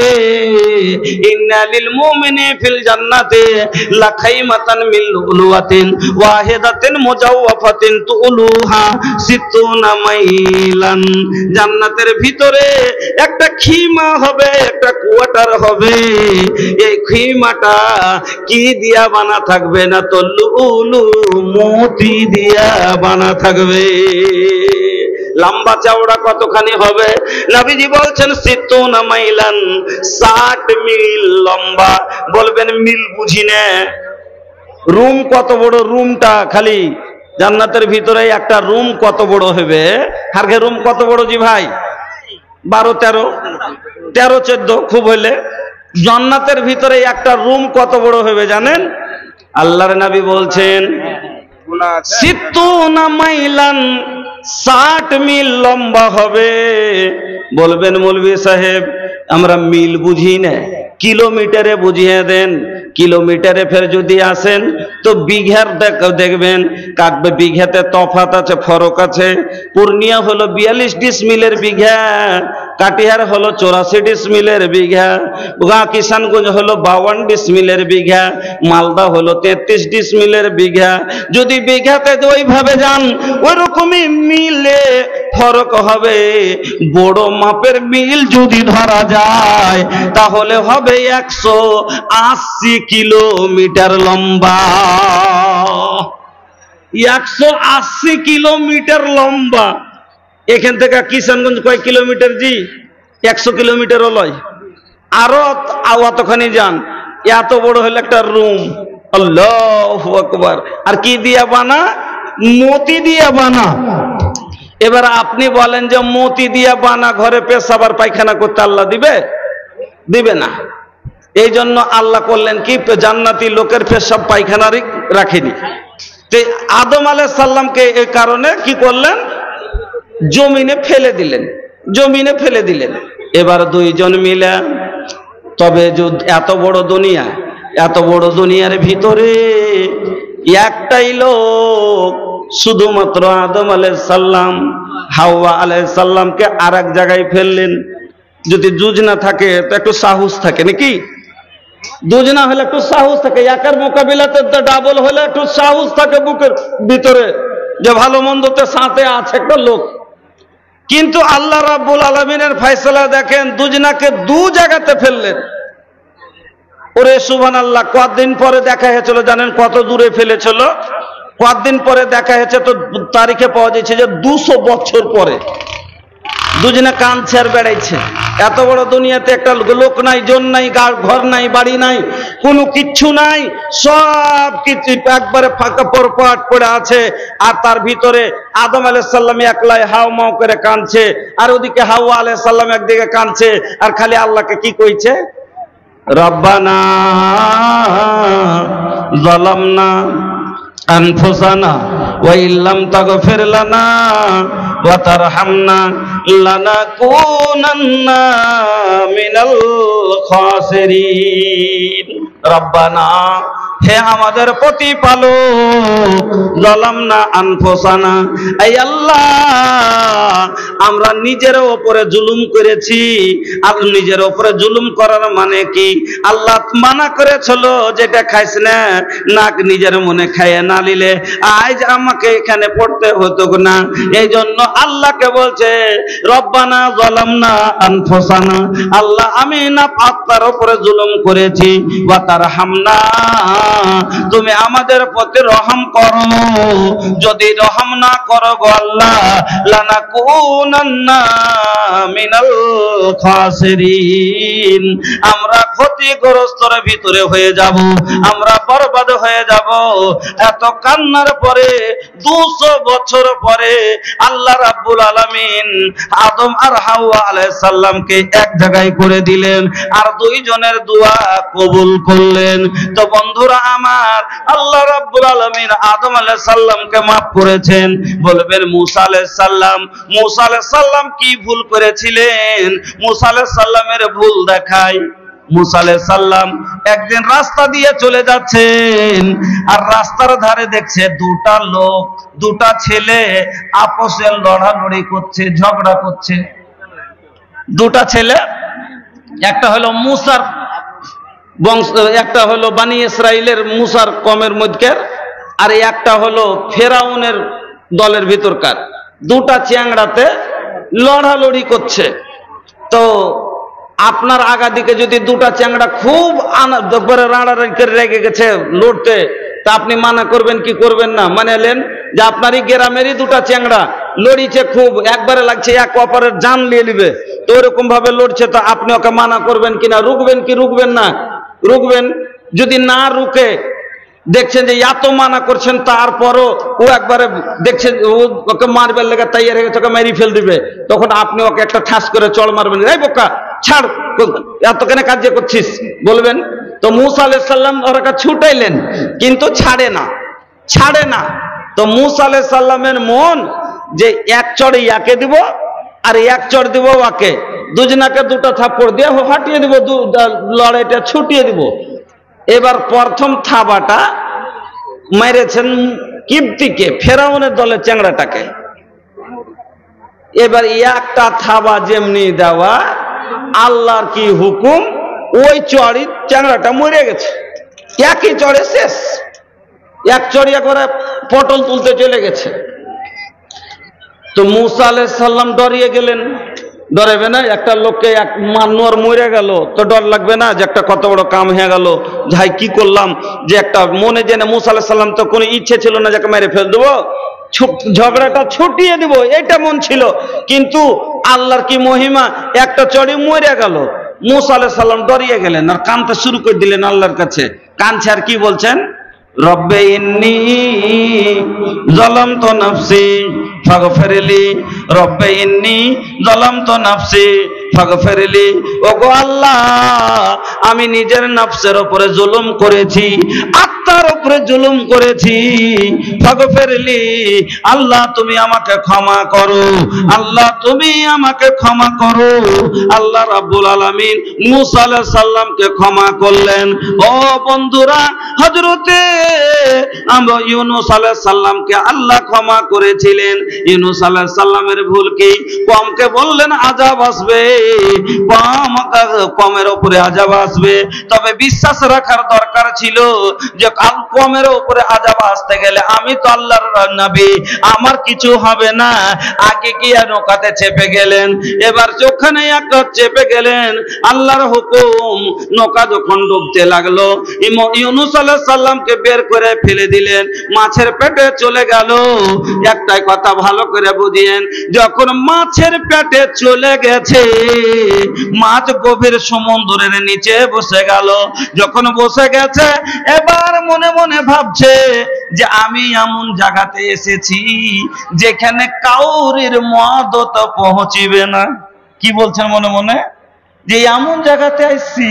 ইন্না লিল মুমিনি ফিল জান্নাতি লাখাইমাতান মিন লুলুয়াতিন ওয়াহিদাতিন মুজাওয়াফাতিন তুলুহা সিত্তুনা মাইলান। জান্নাতের ভিতরে একটা খিমা হবে, একটা কোয়ার্টার হবে। এই খিমাটা কি দিয়া বানা থাকবে? না তো লুলু মোতি দিয়া বানা থাকবে। লম্বা চওড়া কতখানি হবে? নবীজি বলছেন সিত্তুনা মাইলান, 60 মিল লম্বা। বলবেন মিল বুঝি না, রুম কত বড়? রুমটা খালি জান্নাতের ভিতরে একটা রুম কত বড় হবে? হারকে রুম কত বড় জি ভাই? 12, 13, 14 খুব হইলে। জান্নাতের ভিতরে একটা রুম কত বড় হবে জানেন? আল্লাহর নবী বলছেন সিত্তুনা মাইলান, 60 মিল লম্বা হবে। বলবেন মৌলভী সাহেব আমরা মিল বুঝি না, কিলোমিটারে বুঝিয়ে দেন। কিলোমিটারে ফের যদি আসেন তো বিঘার দেখবেন, কাটবে বিঘাতে তফাত আছে, ফরক আছে। পূর্ণিয়া হলো 42 ডিসমিলের বিঘা, কাটিহার হলো 84 ডিসমিলের বিঘা, কিষানগঞ্জ হলো 52 ডিসমিলের বিঘা, মালদা হলো 33 ডিসমিলের বিঘা। যদি বিঘাতে ওইভাবে যান ওই রকমই মিলে ফরক হবে। বড় মাপের মিল যদি ধরা যায় তাহলে হবে 180 কিলোমিটার লম্বা। 180 কিলোমিটার লম্বা। এখান থেকে কিষানগঞ্জ কয় কিলোমিটার জি? 100 কিলোমিটারও লয়, আরো অতখানি যান। এত বড় হলো একটা রুম। আল্লাহু আকবার। আর কি দিয়া বানা? মতি দিয়া বানা। এবার আপনি বলেন যে মতি দিয়া বানা ঘরে পেশাব আর পায়খানা করতে আল্লাহ দিবে? দিবে না। এই জন্য আল্লাহ করলেন কি, জান্নাতি লোকের পেশাব পায়খানারই রাখেনি। আদম আলাইহিস সালামকে এই কারণে কি করলেন? জমিনে ফেলে দিলেন, জমিনে ফেলে দিলেন। এবার দুইজন মিলে, তবে এত বড় দুনিয়া, এত বড় দুনিয়ার ভিতরে একটাই লোক, শুধুমাত্র আদম আলাইহিস সালাম হাওয়া আলাইহিস সালামকে আর এক জায়গায় ফেললেন। যদি জুজ না থাকে তো একটু সাহস থাকে নাকি? দুজ না হলে একটু সাহস থাকে, একের মোকাবিলাতে ডাবল হলে একটু সাহস থাকে বুকের ভিতরে যে ভালো মন্দতে সাথে আছে একটা লোক। কিন্তু আল্লাহ রাব্বুল আলামিনের ফয়সালা দেখেন, দুজনাকে দু জায়গাতে ফেললেন। ওরে সুবহানাল্লাহ। কতদিন পরে দেখা হয়েছিল জানেন? কত দূরে ফেলেছিল? কতদিন পরে দেখা হয়েছে তো তারিখে পাওয়া যাচ্ছে যে 200 বছর পরে। দুজনে কাঁদছে আর বেড়াইছে। এত বড় দুনিয়াতে একটা লোক নাই, জন নাই, ঘর নাই, বাড়ি নাই, কোনো কিচ্ছু নাই, সব কিছু একবারে ফাঁকা পরপাট পড়ে আছে। আর তার ভিতরে আদম আলাইহিস সালাম একলাই হাও মাও করে কাঁদছে, আর ওদিকে হাওয়া আলাইহিস সালাম একদিকে কাঁদছে, আর খালি আল্লাহকে কি কইছে? রব্বানা যালামনা আনফুসানা ওয়া ইল্লাম তাগফির লানা ওয়া তারহামনা লানাকুনান্না মিনাল খাসিরিন। রব্বানা, হে আমাদের প্রতিপালক, যালামনা আনফুসানা, এই আল্লাহ আমরা নিজের উপরে জুলুম করেছি। আর নিজের উপরে জুলুম করার মানে কি? আল্লাহ মানা করেছিল যেটা খাইস না, নাক নিজের মনে খাইয়ে না নিলে আজ আমাকে এখানে পড়তে হতো না। এই জন্য আল্লাহকে বলছে রব্বানা যালামনা আনফুসানা, আল্লাহ আমি না আত্মার উপরে জুলুম করেছি, ওয়া তারহামনা, তুমি আমাদের প্রতি রহম করো। যদি রহম না করো গো আল্লাহ, লানাকুনান্না মিনাল খাসিরিন, আমরা ক্ষতিগ্রস্তর ভিতরে হয়ে যাব, আমরা বরবাদ হয়ে যাব। এত কান্নার পরে 200 বছর পরে আল্লাহ রাব্বুল আলামিন আদম আর হাওয়া আলাইহিস সালামকে এক জায়গায় করে দিলেন, আর দুইজনের দোয়া কবুল করলেন। তো বন্ধুরা আমার, আল্লাহ রাব্বুল আলামিন আদম আলাইহিস সালামকে maaf করেছেন। বলবেন মুসা আলাইহিস সালাম, মুসা আলাইহিস সালাম কি ভুল করেছিলেন? মুসা আলাইহিস সালামের ভুল দেখাই। মুসা আলাইহিস সালাম একদিন রাস্তা দিয়ে চলে যাচ্ছেন, আর রাস্তার ধারে দেখছে দুটা লোক, দুটা ছেলে আপসে লড়ালড়ি করছে, ঝগড়া করছে। দুটা ছেলে, একটা হলো মুসার বংশ, একটা হলো বানি ইসরাইলের মুসার কমের মধ্যের, আর একটা হলো ফেরাউনের দলের ভিতরকার। দুটা চ্যাংড়াতে লড়ালড়ি করছে। তো আপনার আগা দিকে যদি দুটা চ্যাংড়া খুব রাড়ারাড়ি করে রেগে গেছে লড়তে, তা আপনি মানা করবেন কি করবেন না? মানে নেন যে আপনারই গ্রামেরই দুটা চ্যাংড়া লড়িছে, খুব একবারে লাগছে এক অপরের জান নিয়ে নিবে, তো ওরকম ভাবে লড়ছে, তো আপনি ওকে মানা করবেন কিনা? রুকবেন কি রুকবেন না? রুকবেন। যদি না রুকে, দেখছেন যে এত মানা করছেন, তারপরও ও একবারে দেখছেন ওকে মারবার লেগে তৈরি হয়ে গেছে, ওকে মেরে ফেল দিবে, তখন আপনি ওকে একটা ঠাস করে চড় মারবেন, এই বোকা ছাড়, এত কেন কাজ করছিস বলবেন। তো মুসা আলাইহিস সালাম ওরা ছুটাইলেন, কিন্তু ছাড়ে না, ছাড়ে না। তো মুসা আলাইহিস সালামের মন যে এক চড় ইয়াকে দিব আর এক চড় দিব ওকে, দুজনাকে দুটো থাপ্পড় দিয়ে হাঁটিয়ে দিব, লড়াইটা ছুটিয়ে দিব। এবার প্রথম থাবাটা মেরেছেন কিপ্তিকে, ফেরাউনের দলের চ্যাংড়াটাকে। এবার একটা থাবা যেমনি দেওয়া, আল্লাহর কি হুকুম, ওই চড়ি চ্যাংড়াটা মরে গেছে, একই চড়ে শেষ। এক চড়ি একবারে পটল তুলতে চলে গেছে। তো মুসা আলাইহিস সালাম ডরিয়ে গেলেন। ডরাবে না? একটা লোককে এক মান্নুয়ার মরে গেল, তো ডর লাগবে না যে একটা কত বড় কাম হয়ে গেল, যাই কি করলাম, যে একটা মনে জেনে মুসা আলাইহিস সালাম তো কোনো ইচ্ছে ছিল না যাকে মেরে ফেল দেবো, ঝগড়াটা ছুটিয়ে দিব, এটা মন ছিল। কিন্তু আল্লাহর কি মহিমা, একটা চড়ি মরে গেল। মুসা আলাইহিস সালাম ডরিয়ে গেলেন আর কাঁদতে শুরু করে দিলেন আল্লাহর কাছে। কাঁদছে আর কি বলছেন? রব্বে ইন্নী যালামতু নাফসি ফাগফিরলি, রব্বে ইন্নী যালামতু নাফসি ফাগফিরলি, ওগো আল্লাহ আমি নিজের নফসের উপরে জুলুম করেছি, আত্মার উপরে জুলুম করেছি, ফাগফিরলি, আল্লাহ তুমি আমাকে ক্ষমা করো, আল্লাহ তুমি আমাকে ক্ষমা করো। আল্লাহ রাব্বুল আলামিন মুসা আলাইহিস সালামকে ক্ষমা করলেন। ও বন্ধুরা, হযরতে আমরা ইউনূস আলাইহিস সালামকে আল্লাহ ক্ষমা করেছিলেন। ইউনূস আলাইহিস সালামের ভুল কি? কমকে বললেন আযাব আসবে, কমের উপরে আযাব আসবে, তবে বিশ্বাস রাখার দরকার ছিল যে কমের উপরে আযাব আসতে গেলে আমি তো আল্লাহর নবী, আমার কিছু হবে না। আগে গিয়ে নৌকাতে চেপে গেলেন। এবার যখন একটা চেপে গেলেন, আল্লাহর হুকুম, নৌকা যখন ডুবতে লাগলো, ইউনূস সাল্লাল্লাহু আলাইহি সাল্লামকে বের করে ফেলে দিলেন, মাছের পেটে চলে গেল। একটাই কথা ভালো করে বুঝিয়েন, যখন মাছের পেটে চলে গেছে, মাছ গভীর সমুদ্রের নিচে বসে গেল। যখন বসে গেছে, এবার মনে মনে ভাবছে যে আমি এমন জায়গাতে এসেছি যেখানে কাউরির মদত পৌঁছিবে না। কি বলছেন মনে মনে? যে এমন জায়গাতে আসছি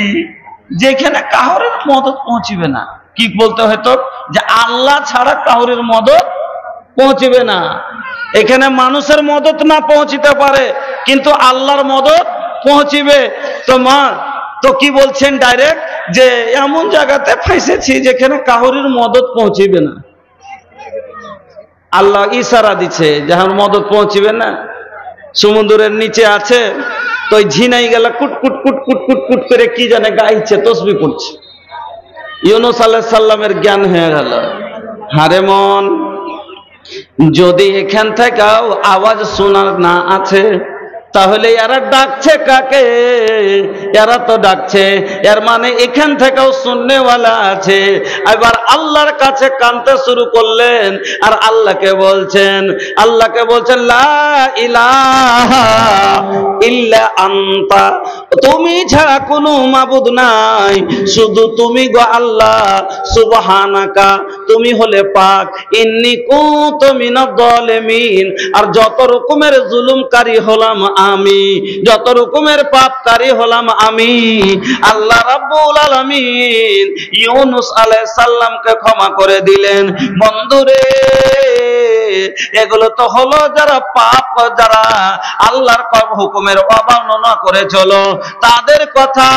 যেখানে কাউরির মদত পৌঁছিবে না। কি বলতে হতো? যে আল্লাহ ছাড়া কাউরির মদত পৌঁছিবে না। এখানে মানুষের মদত না পৌঁছিতে পারে, কিন্তু আল্লাহর মদত পৌঁছিবে। তো কি বলছেন ডাইরেক্ট, যে এমন জায়গাতে ফাঁসেছি যেখানে কাউরির মদত পৌঁছিবে না। আল্লাহ ইশারা দিচ্ছে যে আমার মদত পৌঁছিবে না। সমুদ্রের নিচে আছে, তো ঝিনাই গেল, কুট কুট কুট কুট কুট কুট করে কি জানে গাইছে, তসবিহ পড়ছে। ইউনূস আলাইহিস সালামের জ্ঞান হয়ে গেল। হারে মন, যদি এখান থেকেও আওয়াজ শোনা না আছে, তাহলে এরা ডাকছে কাকে? এরা তো ডাকছে, এর মানে এখান থেকেও শুননেওয়ালা আছে। এবার আল্লাহর কাছে কাঁদতে শুরু করলেন, আর আল্লাহকে বলছেন লা ইলাহা ইল্লা আনতা, তুমি ছাড়া কোনো মাবুদ নাই, শুধু তুমি গো আল্লাহ। সুবহানাকা, তুমি হলে পাক। ইন্নী কুনতু মিনাজ জালিমিন, আর যত রকমের জুলুমকারী হলাম আমি, যত রকমের পাপকারী হলাম আমি। আল্লাহ রাব্বুল আলামিন ইউনূস আলাইহিস সালামকে ক্ষমা করে দিলেন। বন্ধুরে, এগুলো তো হলো যারা আল্লাহর হুকুমের অবমাননা করে চলো, তাদের কথা।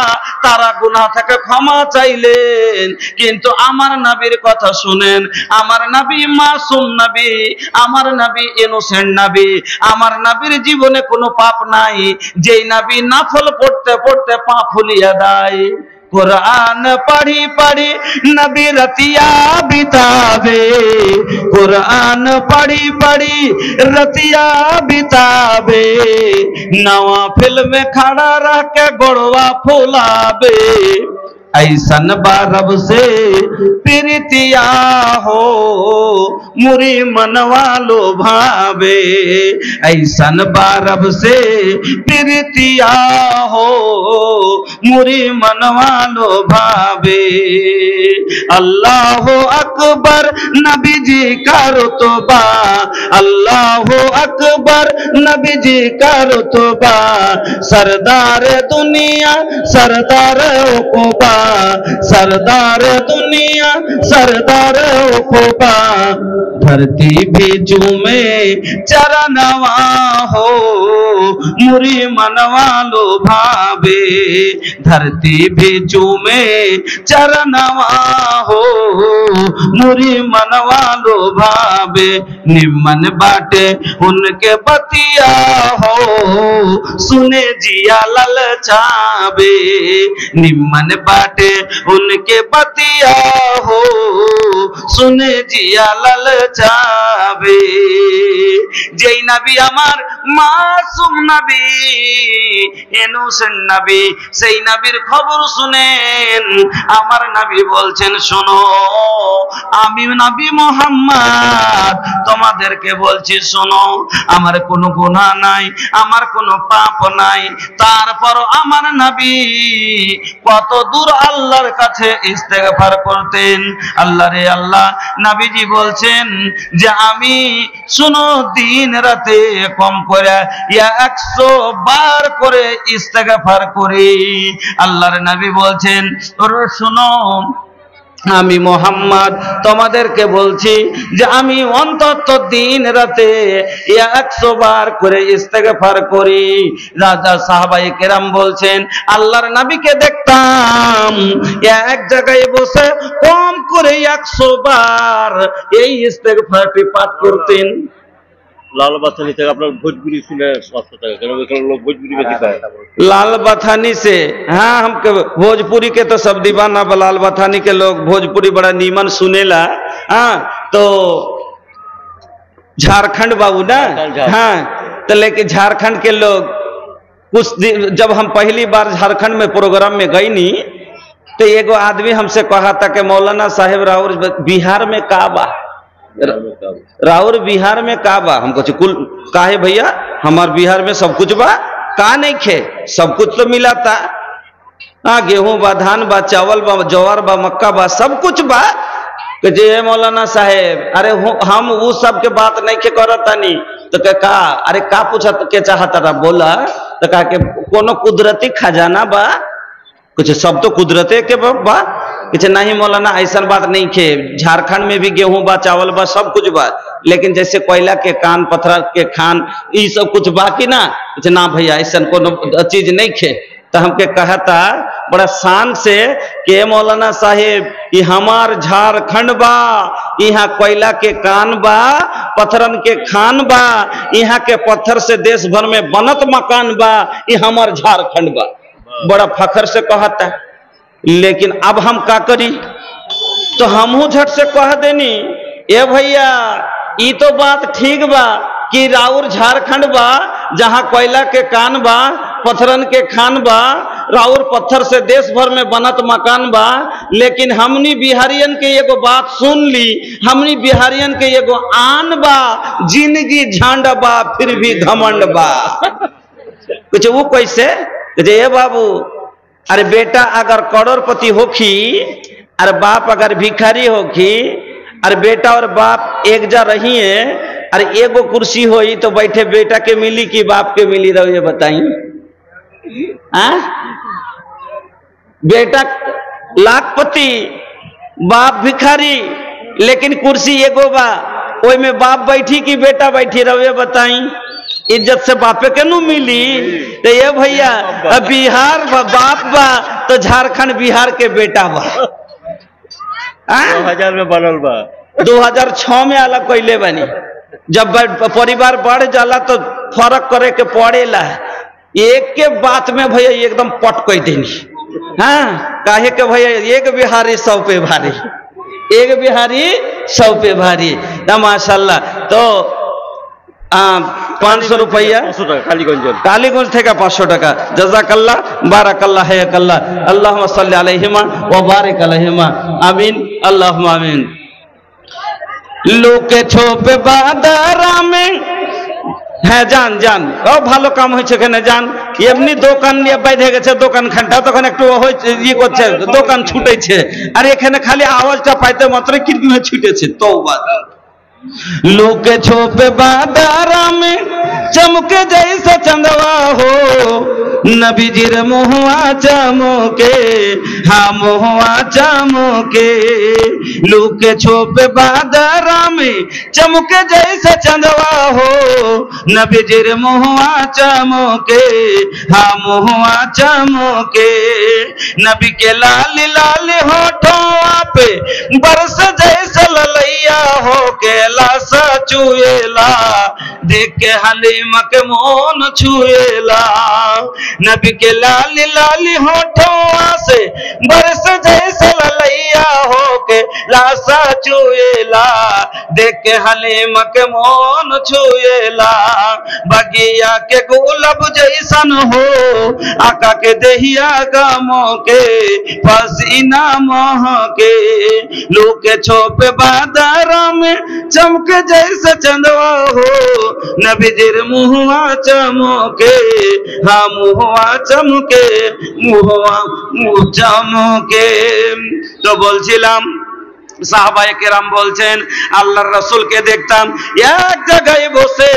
তারা গুনাহ থেকে ক্ষমা চাইলেন, কিন্তু আমার নবীর কথা শুনেন। আমার নবী মাসুম নবী, আমার নবী ইনোসেন্ট নবী। আমার নবীর জীবনে কোনো পাপ নাই, যেই নবী নফল পড়তে পড়তে পা ফুলিয়ে দেয়। कुरान पढ़ी पढ़ी नबी रतिया बितावे, कुरान पढ़ी पढ़ी रतिया बितावे, नवा फिल्म खड़ा रह के गोड़वा फुलावे। ऐसन बारब से प्रीतिया हो मुरी मनवा लो भावे, ऐसन बारब से प्रीतिया हो मुरी मनवा लो भावे। अल्लाह अकबर नबी जी का रुतबा, अल्लाह अकबर नबी जी का रुतबा, सरदार दुनिया सरदार उक़बा, सरदार दुनिया सरदार उक़बा। धरती भी झूमे चरणवा हो मुरी मनवा लो भावे, धरती भी झूमे चरणवा हो मुरी मनवा लो भावे। निमन बाटे उनके बतिया हो सुने जिया ललचावे, निमन बाटे उनके बतिया हो सुने जिया ललचावे। যেই নবী আমার মাসুম নবী ইনোসেন্ট নবী, সেই নবীর খবর শুনেন। আমার নবী বলছেন, শোনো আমি নবী মুহাম্মদ তোমাদেরকে বলছি, শোনো আমার কোনো গুনাহ নাই, আমার কোনো পাপ নাই, তারপর আমার নবী কত দূর আল্লাহর কাছে ইস্তেগফার করতেন। আল্লাহ রে আল্লাহ, নবীজি বলছেন যে আমি শুনো দিন রাতে কম করে 100 বার করে ইস্তেগফার করি। আল্লাহর নবী বলছেন, শুনো আমি মুহাম্মদ তোমাদেরকে বলছি যে আমি অন্তত দিন রাতে 100 বার করে ইস্তেগফার করি। রাজা সাহাবায়ে কেরাম বলছেন, আল্লাহর নবীকে দেখতাম এক জায়গায় বসে কম করে 100 বার এই ইস্তেগফারটি পাঠ করতেন। लाल बथानी से अपना भोजपुरी सुने स्वास्थ्य लोग भोजपुरी में दिखाए। लाल बथानी से, हाँ हम भोजपुरी के तो सब दीवाना, लाल बथानी के लोग भोजपुरी बड़ा नीमन सुनेला। हाँ तो झारखंड बाबू ना, हाँ तो लेकिन झारखंड के लोग जब हम पहली बार झारखंड में प्रोग्राम में गई नी, तो एगो आदमी हमसे कहा था कि मौलाना साहेब राउर बिहार में का बा, राउर बिहार में का बा। हमको कुल काहे भैया हमार बिहार में सब कुछ बा, का नहीं खे, सब कुछ तो मिला था। हाँ, गेहूं बा, धान बा, चावल बा, ज्वार बा, मक्का बा, सब कुछ बा। कि जे मौलाना साहेब, अरे हम वो सब के बात नहीं के करता नहीं तो का, अरे का पूछा के चाहता रहा, बोला तो कहा के कोनो कुदरती खजाना बा, कुछ सब तो कुदरते के बा। कुछ नहीं मौलाना ऐसा बात नहीं खे, झारखंड में भी गेहूं बा, चावल बा, सब कुछ बा, लेकिन जैसे कोयला के कान, पत्थर के खान, ये सब कुछ बाकी ना। कुछ ना भैया ऐसा कोनो चीज नहीं खे। तो हमके कहता बड़ा शान से के मौलाना साहेब ये हमार झारखंड बा, यहाँ कोयला के कान बा, पत्थरन के खान बा, यहाँ के पत्थर से देश भर में बनत मकान बा, ये हमार झारखंड बा। बड़ा फखर से कहता। लेकिन अब हम का करी, तो हमहू झट से कह देनी, ए भैया ये तो बात ठीक बा कि राउर झारखंड बा, जहां कोयला के कान बा, पत्थरन के खान बा, राउर पत्थर से देश भर में बनत मकान बा, लेकिन हमनी बिहारियन के एगो बात सुन ली, हमनी बिहारियन के एगो आन बा, जिंदगी झंड बा फिर भी घमंड बा। कुछ वो कैसे ए बाबू, अरे बेटा अगर करोड़पति होखी, अरे बाप अगर भिखारी होखी, अरे बेटा और बाप एक जा रही है, अरे एगो कुर्सी होई तो बैठे बेटा के मिली कि बाप के मिली, रहो ये बताई। बेटा लाखपति, बाप भिखारी, लेकिन कुर्सी एगो बा, ओई में बाप बैठी कि बेटा बैठी, रहो ये बताई। इज्जत से बापे के नु मिली। तो ये भैया बिहार बाप बा तो झारखंड बिहार के बेटा बा। 2000 में बनल बा, 2006 में अलग कैले बनी। जब परिवार बढ़ जाला तो फर्क करे के पड़ेला। एक के बात में भैया एकदम पट कह देनी। हाँ, काहे के भैया एक बिहारी 100 पे भारी, एक बिहारी 100 पे भारी। माशाल्लाह। तो 500 रुपया कालीगंज थे का 500 टका। जज़ाकल्ला बारकल्ला है कल्ला, अल्लाहुम्मा सल्ली अलैहिमा व बारिक अलैहिमा, आमीन अल्लाहुम्मा आमीन। लोके छोपे बादारा में হ্যাঁ যান যান, ও ভালো কাম হয়েছে এখানে যান। এমনি দোকান নিয়ে বাইরে গেছে, দোকান খানটা তখন একটু ইয়ে করছে, দোকান ছুটেছে, আর এখানে খালি আওয়াজটা পাইতে মাত্র কিন্তু ছুটেছে। তওবা। लोके छोपे बादारा में चमके जैसे चंदवा हो, नबी जीर मुहुआ चमके, हाँ मुहुआ चमके। लोके छोपे बादारा में चमके जैसे चंदवा हो, नबी जीर मुहुआ चमके, हाँ मुहुआ चमके। नबी के लाल लाल होठों पे बरस जैसे ललैया हो के लासा चुएला, देख के हलीमा के मोन छुएला। नबी के लाल लाल होठों से बरस जैसे ललैया हो के लासा चुएला, देख के हलीमा के मोन छुएला। बगिया के गुलाब जैसन हो, आका के देहिया गमों के पसीना मोह के। लोके छोपे बादारा में चमके जैसे चंदवा हो, नबी जीर मुहुआ चमके, हाँ मुहुआ चमके, मुहुआ चमके। तो बोलছিলাম সাহাবায়ে কেরাম বলছেন আল্লাহর রাসূলকে দেখতাম এক জায়গায় বসে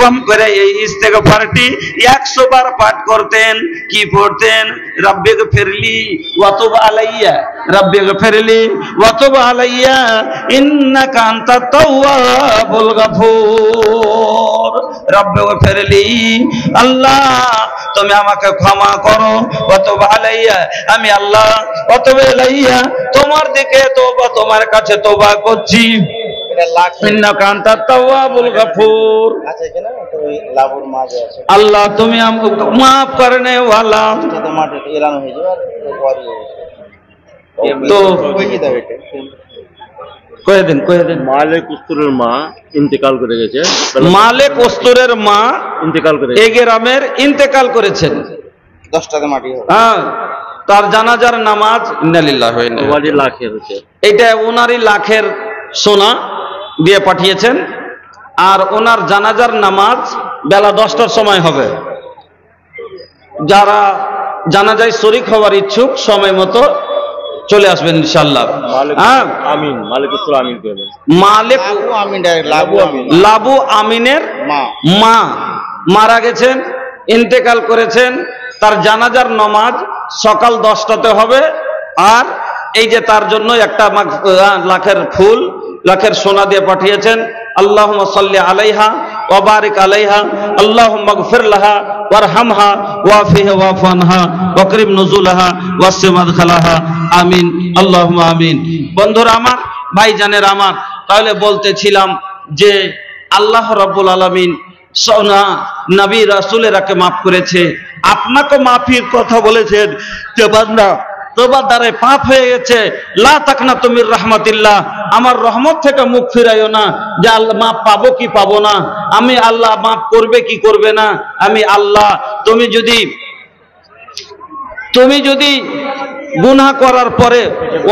কম করে এই ইস্তেগফারটি 100 বার পাঠ করতেন। কি পড়তেন? রব্বিগফিরলি ওয়া তুব আলাইয়া, রব্বিগফিরলি ওয়া তুব আলাইয়া ইন্নাকা আনতাত তাওয়াবুল গফুর। রব্বিগফিরলি, আল্লাহ তুমি আমাকে ক্ষমা করো, ওয়া তুব আলাইয়া, আমি আল্লাহ ওয়া তুব আলাইয়া তোমার দিকে তওবা, তোমার কাছে তওবা করছি। ইন্নাকা আনতাত তাওয়াবুল গফুর। আচ্ছা এখানে তো লাভুর মাঝে আছে আল্লাহ তুমি আমাকে maaf करने वाला। তো মাঠে এলান হয়ে যাবে আর তো কই দাও এটা কয়ে দিন। মালে কস্তুরের মা ইন্তেকাল করে গেছে, মালে কস্তুরের মা ইন্তেকাল করে এই গ্রামের ইন্তেকাল করেছেন। 10 টাকা মাটি হবে। হ্যাঁ, তার জানাজার নামাজ ইন্নালিল্লাহি ওয়া ইন্না ইলাইহি ওয়ালি লাখের হচ্ছে এইটা ওনারই লাখের সোনা দিয়ে পাঠিয়েছেন। আর ওনার জানাজার নামাজ বেলা 10টার সময় হবে। যারা জানাজায় শরীক হওয়ার ইচ্ছুক সময় মতো চলে আসবেন ইনশাআল্লাহ। হ্যাঁ, আমিন, মালিক উত্তর আমিন করবেন। মালিক লাবু আমিন ডাইরেক্ট লাবু আমিন লাবু আমিনের মা মা মারা গেছেন, ইন্তেকাল করেছেন। তার জানাজার নামাজ সকাল 10টাতে হবে। আর এই যে তার জন্য একটা লাখের ফুল, লাখের সোনা দিয়ে পাঠিয়েছেন। আল্লাহুম্মা সাল্লি আলাইহা ওয়া বারিক আলাইহা, আল্লাহুম্মা গফির লাহা ওয়ারহামহা ওয়াফিহা ওয়াফু আনহা ওয়াকরিম নুজুলাহা ওয়াসি মাদখালাহা, আমিন আল্লাহুম্মা আমিন। বন্ধুরা আমার, ভাইজানের আমার, তাহলে বলতেছিলাম যে আল্লাহ রাব্বুল আলামিন নবী রাসূলেরাকে মাফ করেছে, আপনাকে মাফির কথা বলেছেন যে বান্দা তোমার দ্বারা পাপ হয়ে গেছে, লা তাকনাতু মির রাহমাতিল্লাহ, আমার রহমত থেকে মুখ ফিরাইও না যে আল্লাহ মাফ পাবো কি পাবো না, আমি আল্লাহ মাফ করবে কি করবে না, আমি আল্লাহ। তুমি যদি গুনাহ করার পরে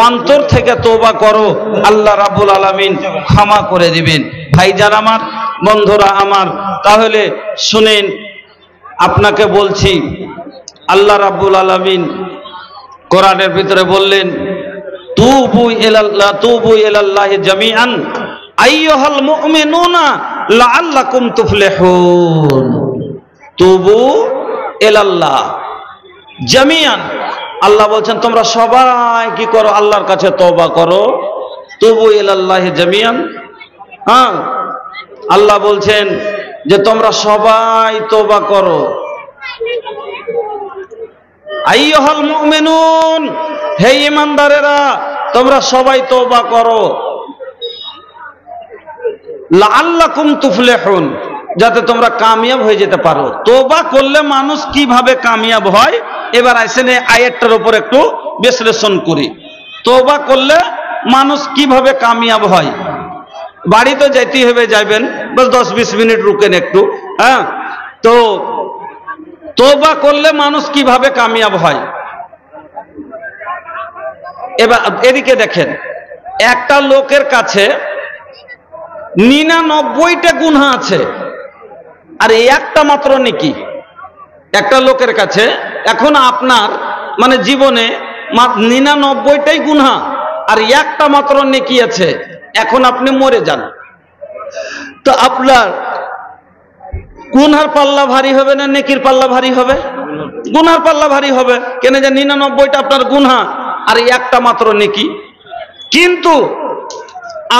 অন্তর থেকে তওবা করো, আল্লাহ রাব্বুল আলামিন ক্ষমা করে দিবেন। ভাইজান আমার, বন্ধুরা আমার, তাহলে শুনেন, আপনাকে বলছি আল্লাহ রাব্বুল আলামিন কোরআনের ভিতরে বললেন, তুবু ইলাল্লাহি জামিআন আইয়ুহাল মুমিনুনা লাআল্লাকুম তুফলিহুন। তুবু ইলাল্লাহ জামিআন, আল্লাহ বলছেন তোমরা সবাই কি করো, আল্লাহর কাছে তওবা করো। তুবু ইলাল্লাহি জামিআন, হ্যাঁ, আল্লাহ বলছেন যে তোমরা সবাই তওবা করো। আইয়ুহাল মুমিনুন, হে ঈমানদারেরা, তোমরা সবাই তওবা করো। লাআল্লাকুম তুফলিহুন, যাতে তোমরা কামিয়াব হয়ে যেতে পারো। তওবা করলে মানুষ কিভাবে কামিয়াব হয়, এবার আসেন এই আয়াতটার উপর একটু বিশ্লেষণ করি। তওবা করলে মানুষ কিভাবে কামিয়াব হয়। বাড়িতে যাইতে হবে, যাইবেন, বস 10-20 মিনিট রুকেন একটু। হ্যাঁ, তো তওবা করলে মানুষ কিভাবে কামিয়াব হয়। এবার এদিকে দেখেন, একটা লোকের কাছে 99টা গুনাহ আছে আর একটা মাত্র নেকি। একটা লোকের কাছে এখন আপনার মানে জীবনে 99টাই গুনাহ আর একটা মাত্র নেকি আছে, এখন আপনি মরে যান, তো আপনার গুনার পাল্লা ভারী হবে না নেকির পাল্লা ভারী হবে? গুনার পাল্লা ভারী হবে। কেন যে 99টা আপনার গুনাহ আর একটা মাত্র নেকি। কিন্তু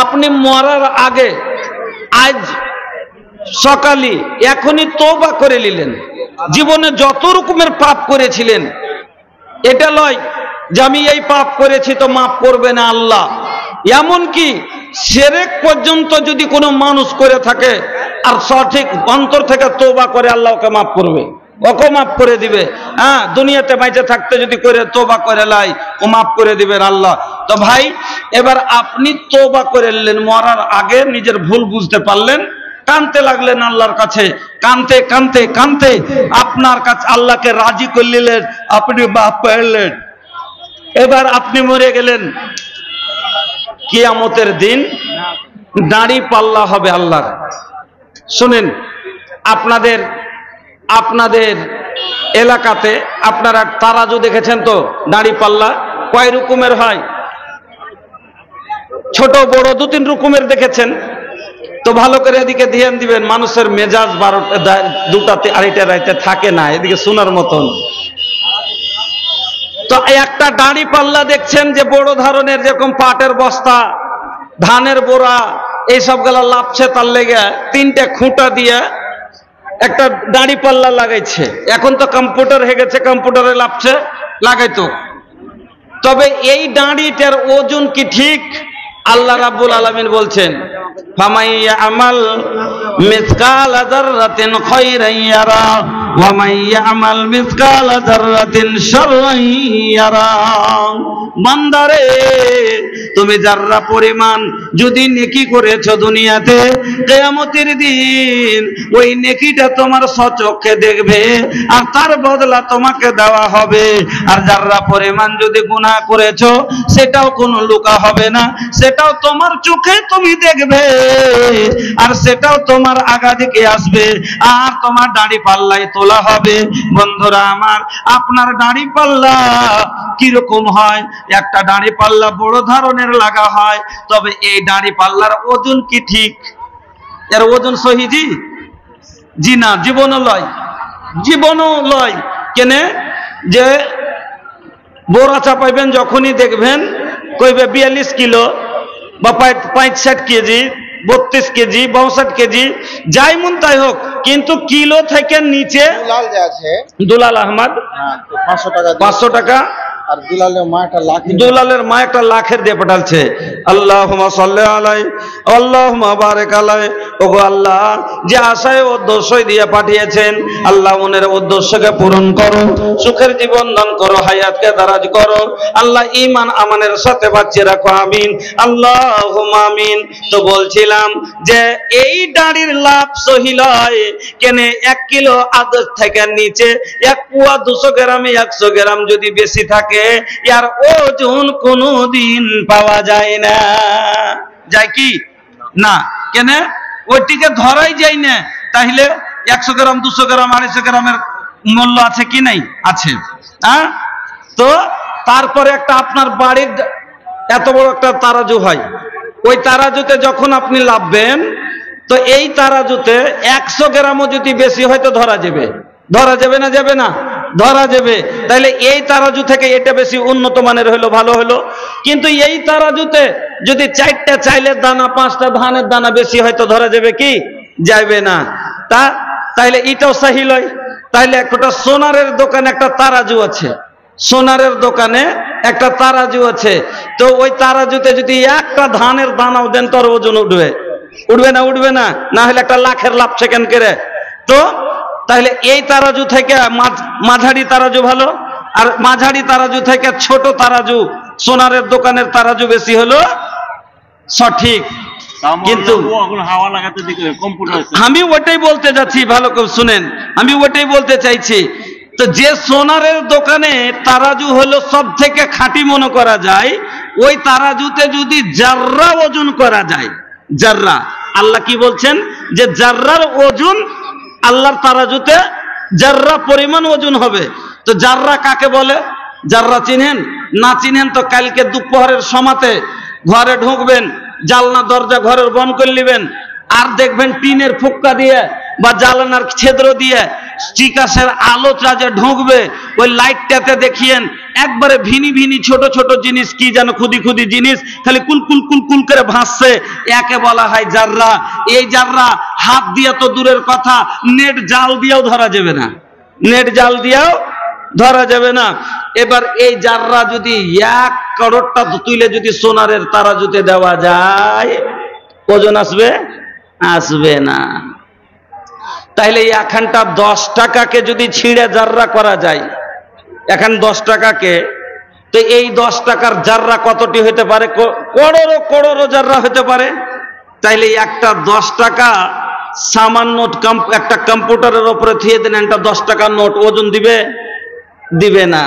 আপনি মরার আগে আজ সকালে এখনই তওবা করে নিলেন, জীবনে যত রকমের পাপ করেছিলেন, এটা লয় যে আমি এই পাপ করেছি তো মাফ করবে না আল্লাহ। এমনকি শিরক পর্যন্ত যদি কোনো মানুষ করে থাকে আর সঠিক অন্তর থেকে তওবা করে, আল্লাহ ওকে মাফ করবে, ওকে মাফ করে দিবে। হ্যাঁ, দুনিয়াতে বেঁচে থাকতে যদি করে তওবা করে লাই, ও মাফ করে দিবেন আল্লাহ। তো ভাই, এবার আপনি তওবা করে নিলেন, মরার আগে নিজের ভুল বুঝতে পারলেন, কাঁদতে লাগলেন আল্লাহর কাছে, কাঁদতে কাঁদতে কাঁদতে আপনার কাছে আল্লাহকে রাজি করে নিলেন, আপনি মাফ পেলেন। এবার আপনি মরে গেলেন, কিয়ামতের দিন দাড়ি পাল্লা হবে আল্লাহর। শুনেন, আপনাদের এলাকাতে আপনারা তারাজু দেখেছেন তো, দাড়ি পাল্লা কয় রকমের হয়? ছোট বড় 2-3 রকমের দেখেছেন তো। ভালো করে এদিকে ধ্যান দিবেন, মানুষের মেজাজ 2টা 2টা রাইতে থাকে না এদিকে শোনার মতন। তো একটা দাড়ি পাল্লা দেখছেন যে বড় ধরনের, যেরকম পাটের বস্তা, ধানের বোরা, এইসব গুলা লাভছে, তার লেগে 3টে খুঁটা দিয়ে একটা দাড়ি পাল্লা লাগাইছে। এখন তো কম্পিউটার হয়ে গেছে, কম্পিউটারে লাভছে, লাগাইতো। তবে এই দাড়িটার ওজন কি ঠিক? আল্লাহ রাব্বুল আলামিন বলছেন, ফামাই ইয়ামাল মিসকালা যাররাতিন খায়রান ইয়ারা ওয়া মান ইয়ামাল মিসকালা যাররাতিন শাররান ইয়ারা। বান্দারে তুমি যাররা পরিমাণ যদি নেকি করেছো দুনিয়াতে, কিয়ামতের দিন ওই নেকিটা তোমার সচক্ষে দেখবে আর তার বদলা তোমাকে দেওয়া হবে। আর যাররা পরিমাণ যদি গুনাহ করেছো সেটাও কোনো লুকা হবে না, সেটাও তোমার চোখে তুমি দেখবে আর সেটাও তোমার আগা দিকে আসবে আর তোমার দাড়ি পাল্লায় তোলা হবে। বন্ধুরা আমার, আপনার দাড়ি পাল্লা কিরকম হয়? একটা দাড়ি পাল্লা বড় ধরনের লাগা হয়, তবে এই দাড়ি পাল্লার ওজন কি ঠিক? এর ওজন সহিজি? জি না, জীবনও লয়, জীবনও লয়। কেনে যে বোরা চাপাইবেন যখনই দেখবেন কইবে 42 কিলো বা 65 কেজি, 32 কেজি, 62 কেজি, যাই মন তাই হোক, কিন্তু কিলো থেকে নিচে দুলাল যে আছে, দুলাল আহমদ, হ্যাঁ, তো 500 টাকা 500 টাকা, আর দুলালের মা একটা লাখ, দুলালের মা একটা লাখের দিয়ে পাঠালছে। আল্লাহুম্মা সাল্লি আলাই আল্লাহুম্মা বারিক আলাই। ওগো আল্লাহ, যে আশায় উদ্দেশ্যই দিয়ে পাঠিয়েছেন, আল্লাহ মনের উদ্দেশ্যকে পূরণ করো, সুখের জীবন দান করো, হায়াতকে দারাজ করো, আল্লাহ ঈমান আমানের সাথে বাঁচিয়ে রাখো, আমিন আল্লাহুম্মা আমিন। তো বলছিলাম যে এই দাড়ির লাভ সহিল হয় কেনে 1 কিলো আদর থেকে নিচে 1 পোয়া 200 গ্রামে 100 গ্রাম যদি বেশি থাকে ইয়ার ওজন কোনদিন পাওয়া যায় না। যায় কি না? কেন? ওইটিকে ধরাই যায় না। তাহলে 100 গ্রাম 200 গ্রাম 250 গ্রামের মূল্য আছে কি নাই? আছে। হ্যাঁ, তো তারপরে একটা আপনার বাড়ির এত বড় একটা তারাজু হয়, ওই তারাজুতে যখন আপনি লাভবেন, তো এই তারাজুতে 100 গ্রামও যদি বেশি হয় তো ধরা যাবে। ধরা যাবে না? যাবে না? ধরা যাবে। তাহলে এই তারাজু থেকে এটা বেশি উন্নত মানের হলো, ভালো হলো। কিন্তু এই তারাজুতে যদি 4টা চাইলের দানা 5টা ধানের দানা বেশি হয় তো ধরা যাবে কি? যাবে না। তাইলে এটাও সহি লয়। তাইলে একটা সোনারের দোকানে একটা তারাজু আছে, সোনারের দোকানে একটা তারাজু আছে, তো ওই তারাজুতে যদি একটা ধানের দানাও দেন তোর ওজন উঠবে? উঠবে না? উঠবে না। না হলে একটা লাখের লাভ সেকেন্ড করে। তো তাহলে এই তারাজু থেকে মাঝারি তারাজু ভালো, আর মাঝারি তারাজু থেকে ছোট তারাজু সোনারের দোকানের তারাজু বেশি হলো সঠিক। কিন্তু হাওয়া লাগাতে দিকে কম্পিউটার, আমি ওটাই বলতে যাচ্ছি, ভালো করে শুনেন, আমি ওটাই বলতে চাইছি। তো যে সোনারের দোকানে তারাজু হলো সব থেকে খাঁটি মনে করা যায়, ওই তারাজুতে যদি জাররা ওজন করা যায়, জাররা, আল্লাহ কি বলছেন যে জাররার ওজন আল্লাহর তারাজুতে জাররা পরিমাণ ওজন হবে। তো জাররা কাকে বলে? জাররা চিনেন? না চিনেন তো কালকে দুপুরের সমাতে ঘরে ঢুকবেন, জালনা দরজা ঘরের বন্ধ করে নেবেন, আর দেখবেন টিনের ফুক্কা দিয়ে বা জালানার ছিদ্র দিয়ে চিকাশের আলোটা যে ঢুকবে, ওই লাইটটাতে দেখিয়েন একবারে ভিনি ভিনি ছোট ছোট জিনিস, কি যেন খুদি খুদি জিনিস খালি কুলকুল কুলকুল করে ভাসছে, একে বলা হয় জাররা। এই জাররা হাত দিয়ে তো দূরের কথা, নেট জাল দিয়েও ধরা যাবে না, নেট জাল দিয়েও ধরা যাবে না। এবার এই জাররা যদি 1 করোড়টা তুলে যদি সোনারের তারাজুতে দেওয়া যায়, ওজন আসবে? আসবে না। তাহলে এখানটা 10 টাকাকে যদি ছিঁড়ে জাররা করা যায়, এখন 10 টাকাকে, তো এই 10 টাকার জাররা কতটি হতে পারে? করোড়ো করোড়ো জাররা হতে পারে। তাইলে একটা 10 টাকা সামান্য একটা কম্পিউটারের উপরে থিয়ে দেন, একটা 10 টাকার নোট ওজন দিবে? দিবে না।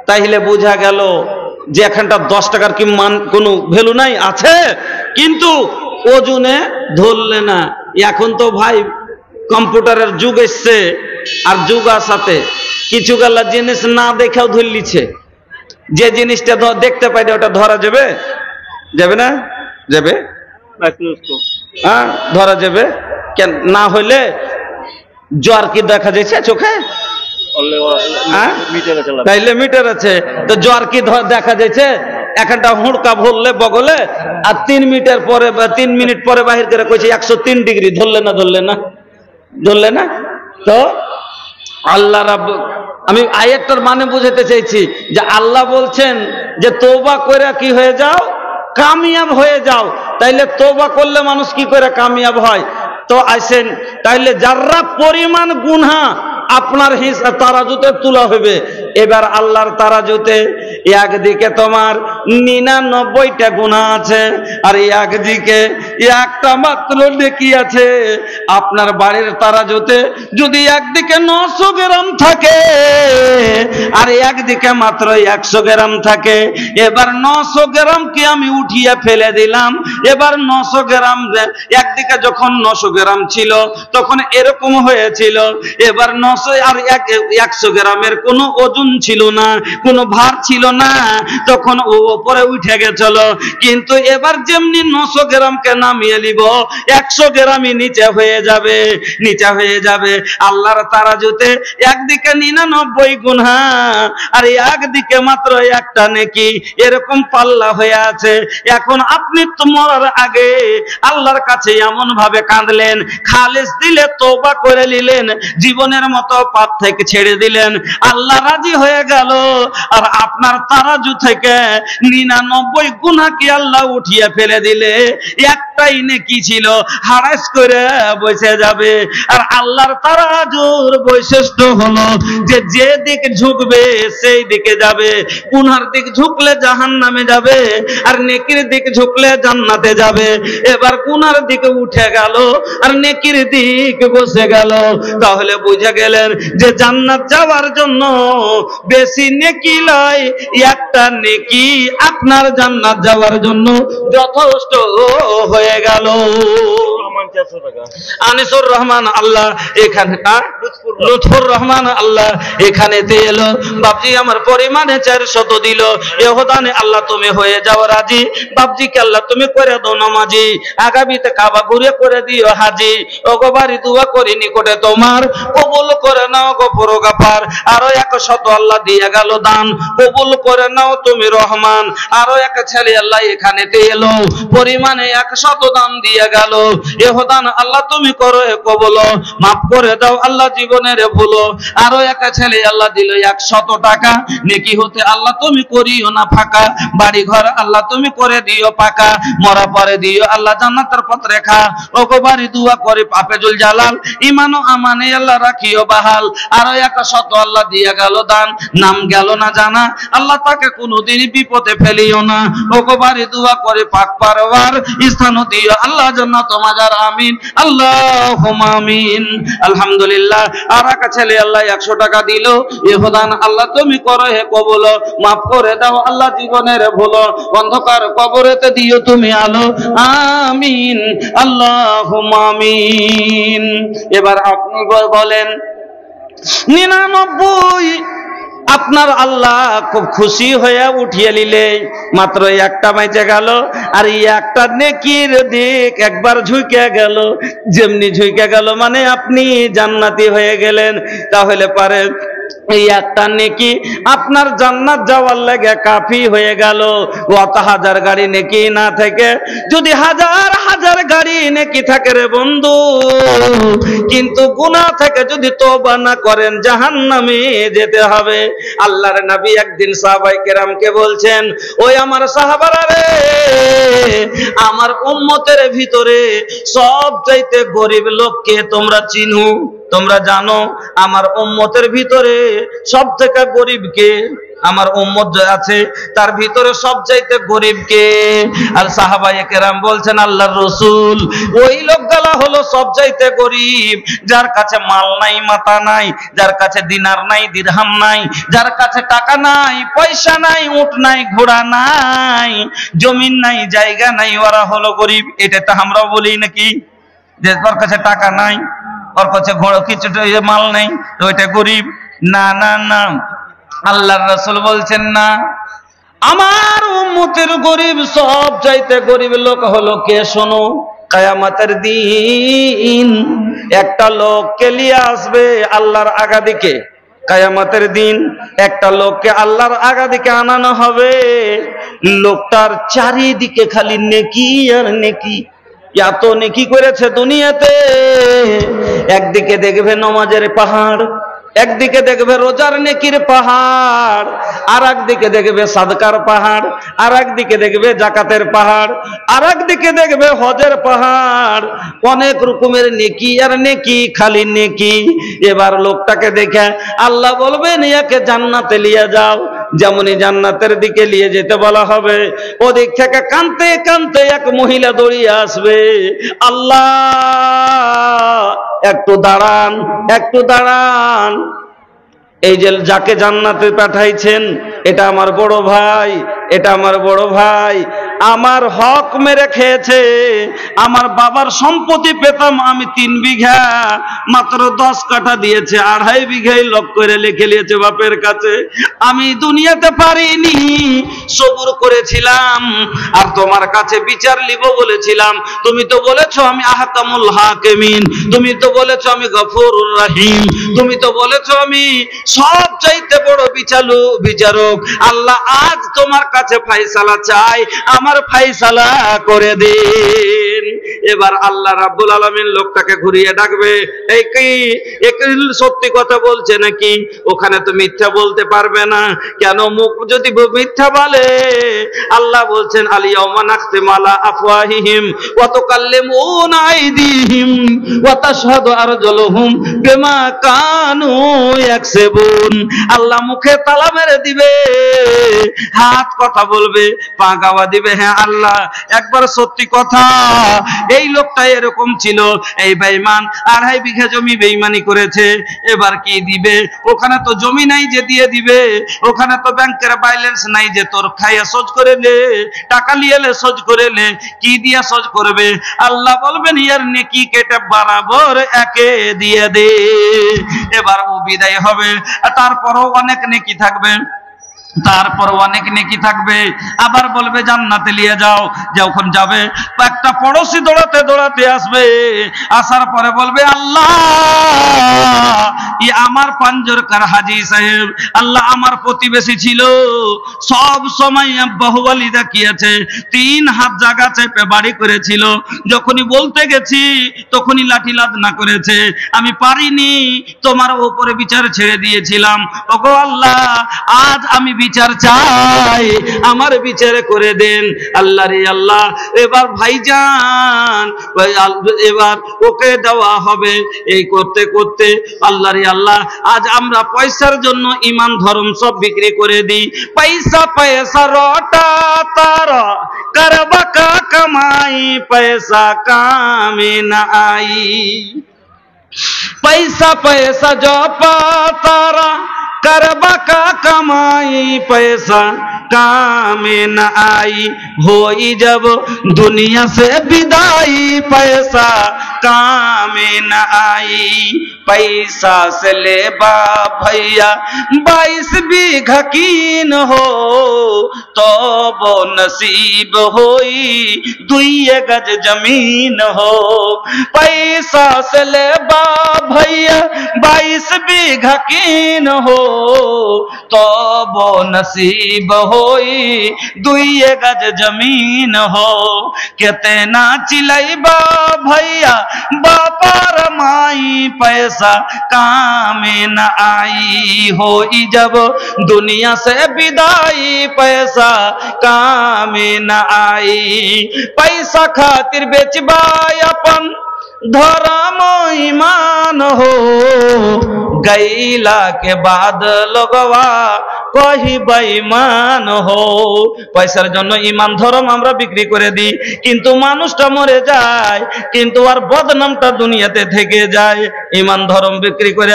তাইলে বোঝা গেল যে এখানটা 10 টাকার কি মান কোনো ভ্যালু নাই? আছে, কিন্তু ওজনে ধরলে না। এখন তো ভাই কম্পিউটারের যুগ এসছে, আর যুগ আসাতে কিছু গালা জিনিস না দেখেও ধরে লিছে। যে জিনিসটা দেখতে পাই ওটা ধরা যাবে? যাবে না? যাবে, হ্যাঁ ধরা যাবে। কেন না হইলে জ্বর কি দেখা যাচ্ছে চোখে? তাইলে মিটার আছে, তো জ্বর কি দেখা যাচ্ছে? একটা হুড়কা ভরলে বগলে, আর 3 মিনিট পরে বা 3 মিনিট পরে বাহির করে কইছে 103 ডিগ্রি। ধরলে না? ধরলে না? ধরলে না? তো আল্লাহ রাব্ব, আমি আয়াতটার মানে বুঝাতে চাইছি যে আল্লাহ বলছেন যে তওবা করে কি হয়ে যাও? কামিয়াব হয়ে যাও। তাইলে তওবা করলে মানুষ কি করে কামিয়াব হয়? তো আসেন, তাইলে যারা পরিমাণ গুনাহ আপনার তারাজুতে তোলা হবে, এবার আল্লাহর তারাজুতে একদিকে তোমার 99টা গুনাহ আছে, আর একদিকে একটা মাত্র নেকি আছে। আপনার বাড়ির তারাজুতে যদি একদিকে 900 গ্রাম থাকে আর একদিকে মাত্র 100 গ্রাম থাকে, এবার 900 গ্রামকে আমি উঠিয়ে ফেলে দিলাম। এবার 900 গ্রাম, একদিকে যখন 900 গ্রাম ছিল তখন এরকম হয়েছিল, এবার 900 আর 100 গ্রামের কোনো ওজন ছিল না, কোনো ভার ছিল না, তখন ও উপরে উঠে গেছিল। কিন্তু এবার যেমনি 900 গ্রামকে নামিয়ে নিব, 100 গ্রামই নিচে হয়ে যাবে, নিচে হয়ে যাবে। আল্লাহর তারাজুতে একদিকে 99 গুনাহ আর একদিকে মাত্র একটা নেকি, এরকম পাল্লা হয়ে আছে। এখন আপনি তো মরার আগে আল্লাহর কাছে এমন ভাবে কাঁদলেন, খালেস দিলে তওবা করে নিলেন, জীবনের মতো পাপ থেকে ছেড়ে দিলেন, আল্লাহ রাজি হয়ে গেল। আর আপনার তারাজু থেকে 99 গুনাহকে আল্লাহ উঠিয়ে ফেলে দিলে একটাই নেকি ছিল, হারাস করে বসে যাবে। আর আল্লাহর তারাজুর বৈশিষ্ট্য হলো যে যে দিক ঝুঁকবে সেই দিকে যাবে। গুনার দিক ঝুঁকলে জাহান্নামে যাবে, আর নেকির দিক ঝুঁকলে জান্নাতে যাবে। এবার গুনার দিকে উঠে গেল আর নেকির দিক বসে গেল। তাহলে বুঝে গেলেন যে জান্নাত যাওয়ার জন্য বেশি নেকি লয়, একটা নেকি আপনার জান্নাত যাওয়ার জন্য যথেষ্ট হয়ে গেল। আনিসুর রহমান আল্লাহ এখানে, লুৎফুর রহমান আল্লাহ এখানে এলো, বাপজি আমার পরিমাণে 400 দিল। এহদানে আল্লাহ তুমি হয়ে যাও রাজি, বাপজিকে আল্লাহ তুমি করে দাও নামাজি, আগামীতে কাবা ঘুরে করে দিও হাজি। ওগো বাড়ি দোয়া করি নিকটে তোমার, কবুল করে নাও গো পরগাফার। আরো 100 আল্লাহ দিয়ে গেল দান, কবুল করে নাও তুমি রহমান। আরো এক ছেলে আল্লাহ এখানে এলো, পরিমাণে 100 দান দিয়ে গেল। এহদান আল্লাহ তুমি করো কবুল, মাফ করে দাও আল্লাহ জীবনের ভুল। আরো একটা ছেলে আল্লাহ দিল 100 টাকা, নেকি হতে আল্লাহ তুমি করিও না ফাঁকা। বাড়ি ঘর আল্লাহ তুমি করে দিও পাকা, মরা পরে দিও আল্লাহ জান্নাতের পথ রেখা। ওগো বাড়ি দোয়া করে পাপেজুল জালাল, ইমানো আমানে আল্লাহ রাখিও বাহাল। আরো 100 আল্লাহ দিয়ে গেল দান, নাম গেল না জানা, আল্লাহ তাকে কোনোদিন বিপদে ফেলিও না। ওগো বাড়ি দোয়া করে পাক পারওয়ার, স্থান দিও আল্লাহ জান্নাত মাজার, আমিন আল্লাহুম্মা আমিন। আলহামদুলিল্লাহ। আর এক ছেলে আল্লাহ 100 টাকা দিল, ইহদান আল্লাহ তুমি করো হে কবুল, মাফ করে দাও আল্লাহ জীবনের ভুল, অন্ধকার কবরেতে দিও তুমি আলো, আমিন আল্লাহুম্মা আমিন। এবার আপনি বলেন 99 আপনার আল্লাহ খুব খুশি হয়ে উঠিয়ে নিলে, মাত্র একটা বেঁচে গেল, আর একটা নেকির দিক একবার ঝুঁকে গেল। যেমনি ঝুঁকে গেল মানে আপনি জান্নাতি হয়ে গেলেন। তাহলে পারে এই একটা নেকি আপনার জান্নাত যাওয়ার লাগে কাফি হয়ে গেল। অত হাজার গাড়ি নেকি না থেকে যদি হাজার হাজার গাড়ি নেকি থাকে রে বন্ধু, কিন্তু গুনাহ থেকে যদি তওবা না করেন জাহান্নামে যেতে হবে। আল্লাহর নবী একদিন সাহাবায়ে কেরামকে বলছেন, ওই আমার সাহাবারা রে, আমার উম্মতের ভিতরে সবচাইতে গরিব লোককে তোমরা চিনো, তোমরা জানো আমার উম্মতের ভিতরে সবথেকে গরিব কে? আমার উম্মত আছে তার ভিতরে সবচাইতে গরিব কে? আর সাহাবায়ে কেরাম বলছেন, আল্লাহর রাসূল ওই লোকগুলা হলো সবচাইতে গরিব যার কাছে মাল নাই, মাথা নাই, যার কাছে দিনার নাই, দিরহাম নাই, যার কাছে টাকা নাই, পয়সা নাই, উট নাই, ঘোড়া নাই, জমিন নাই, জায়গা নাই, ওরা হলো গরিব। এটা তো আমরাও বলি নাকি, যে ওর কাছে টাকা নাই, ওর কাছে ঘোড়া কিছু মাল নেই, তো ওইটা গরিব? না না না, আল্লাহর রাসূল বলছেন না, আমার উম্মতের গরিব সবচাইতে গরিব লোক হলো কে? শোনো, কিয়ামতের দিন একটা লোককে নিয়ে আসবে আল্লাহর আগাদিকে। কিয়ামতের দিন একটা লোককে আল্লাহর আগাদিকে আনানো হবে, লোকটার চারিদিকে খালি নেকি আর নেকি, এত নেকি করেছে দুনিয়াতে। একদিকে দেখবে নামাজের পাহাড়, একদিকে দেখবে রোজার নেকির পাহাড়, আর একদিকে দেখবে সাদকার পাহাড়, আর একদিকে দেখবে জাকাতের পাহাড়, আর একদিকে দেখবে হজের পাহাড়। অনেক রকমের নেকি আর নেকি, খালি নেকি। এবার লোকটাকে দেখে আল্লাহ বলবেন ইয়াকে জান্নাতে নিয়ে যাও। যেমনই জান্নাতের দিকে নিয়ে যেতে বলা হবে, ওদিক থেকে কাঁদতে কাঁদতে এক মহিলা দৌড়িয়ে আসবে, আল্লাহ একটু দাঁড়ান, একটু দাঁড়ান, এই যে যাকে জান্নাতে পাঠাইছেন এটা আমার বড় ভাই, এটা আমার বড় ভাই, আমার হক মেরে খেয়েছে। আমার বাবার সম্পত্তি পেতাম আমি 3 বিঘা, মাত্র 10 কাঠা দিয়েছে, 2.5 বিঘাই লক করে লিখে নিয়েছে বাপের কাছে। আমি দুনিয়াতে পারিনি, সবুর করেছিলাম, আর তোমার কাছে বিচার লিব বলেছিলাম। তুমি তো বলেছো আমি আহকামুল হাকিমিন, তুমি তো বলেছো আমি গফুরুর রহিম, তুমি তো বলেছো আমি সব চাইতে বড় বিচারক। আল্লাহ আজ তোমার কাছে ফয়সালা চাই, আমার ফয়সালা করে দিন। এবার আল্লাহ রাব্বুল আলামিন লোকটাকে ঘুরিয়ে ডাকবে, এই কি সত্যি কথা বলছে নাকি? ওখানে তো মিথ্যা বলতে পারবে না, কেন? মুখ যদি মিথ্যা বলে, আল্লাহ বলছেন আলিয়াউমা নাখতিমু আলা আফওয়াহিহিম ওয়া তুকাল্লিমুনা আইদিহিম ওয়া তাশহাদু আরজুলুহুম বিমা কানু ইয়াকসিবুন। আল্লাহ মুখে তালা মেরে দিবে, হাত কথা বলবে, পা গাওয়া দিবে। হ্যাঁ আল্লাহ একবার সত্যি কথা, এই লোকটা এরকম ছিল, এই বেঈমান 2.5 বিঘা জমি বেঈমানি করেছে। এবার কি দিবে? ওখানে তো জমি নাই যে দিয়ে দিবে, ওখানে তো ব্যাংকের ব্যালেন্স নাই যে তোর খাইয়া সোজ করে নে, টাকা লিয়েলে সোজ করে নে, কি দিয়া সোজ করবে? আল্লাহ বলবেন ইয়ার নেকি কেটে বরাবর একে দিয়ে দে। এবার ও বিদায় হবে, তারপরও অনেক নেকি থাকবে, তারপর অনেক নেকি থাকবে। আবার বলবে জান্নাতে নিয়ে যাও। যখন যাবে একটা পড়োশি দৌড়াতে দৌড়াতে আসবে, আসার পরে বলবে আল্লাহ ই আমার পাঞ্জরকার হাজী সাহেব, আল্লাহ আমার প্রতিবেশী ছিল, সব সময় বাহুবলী দেখিয়েছে, 3 হাত জায়গা চেপে বাড়ি করেছিল, যখনই বলতে গেছি তখনই লাঠি লাদনা করেছে, আমি পারিনি, তোমার উপরে বিচার ছেড়ে দিয়েছিলাম। ওগো আল্লাহ আজ আমি বিচার চাই, আমার বিচার করে দেন। আল্লাহ রে আল্লাহ, এবার ভাইজান এবার ওকে দেওয়া হবে। এই করতে করতে আল্লাহ রে আল্লাহ, আজ আমরা পয়সার জন্য ইমান ধর্ম সব বিক্রি করে দিই। পয়সা পয়সা রটা তারা করবা কা কামাই, পয়সা কামে না আই। पैसा पैसा जो पातारा करबा का कमाई, पैसा काम न आई, होई जब दुनिया से विदाई, पैसा काम न आई। पैसा से ले बा भैया 22 बीघा कीन हो, तो वो नसीब होई 2 गज जमीन हो। पैसा से ले बा भैया 22 बीघा कीन हो, तो वो नसीब होई 2 गज जमीन हो। कितना चिलैबा भैया बापर माई, पैसा काम न आई, होई जब दुनिया से विदाई, पैसा काम न आई। पैसा खातिर बेचबा अपन धर्म ईमान हो, गईला के बाद लोगवा कही बेईमान हो। পয়সার জন্য ঈমান ধর্ম আমরা বিক্রি করে দিই, কিন্তু মানুষটা মরে যায়, কিন্তু আর বদনামটা দুনিয়াতে থেকে যায়। ঈমান ধর্ম বিক্রি করে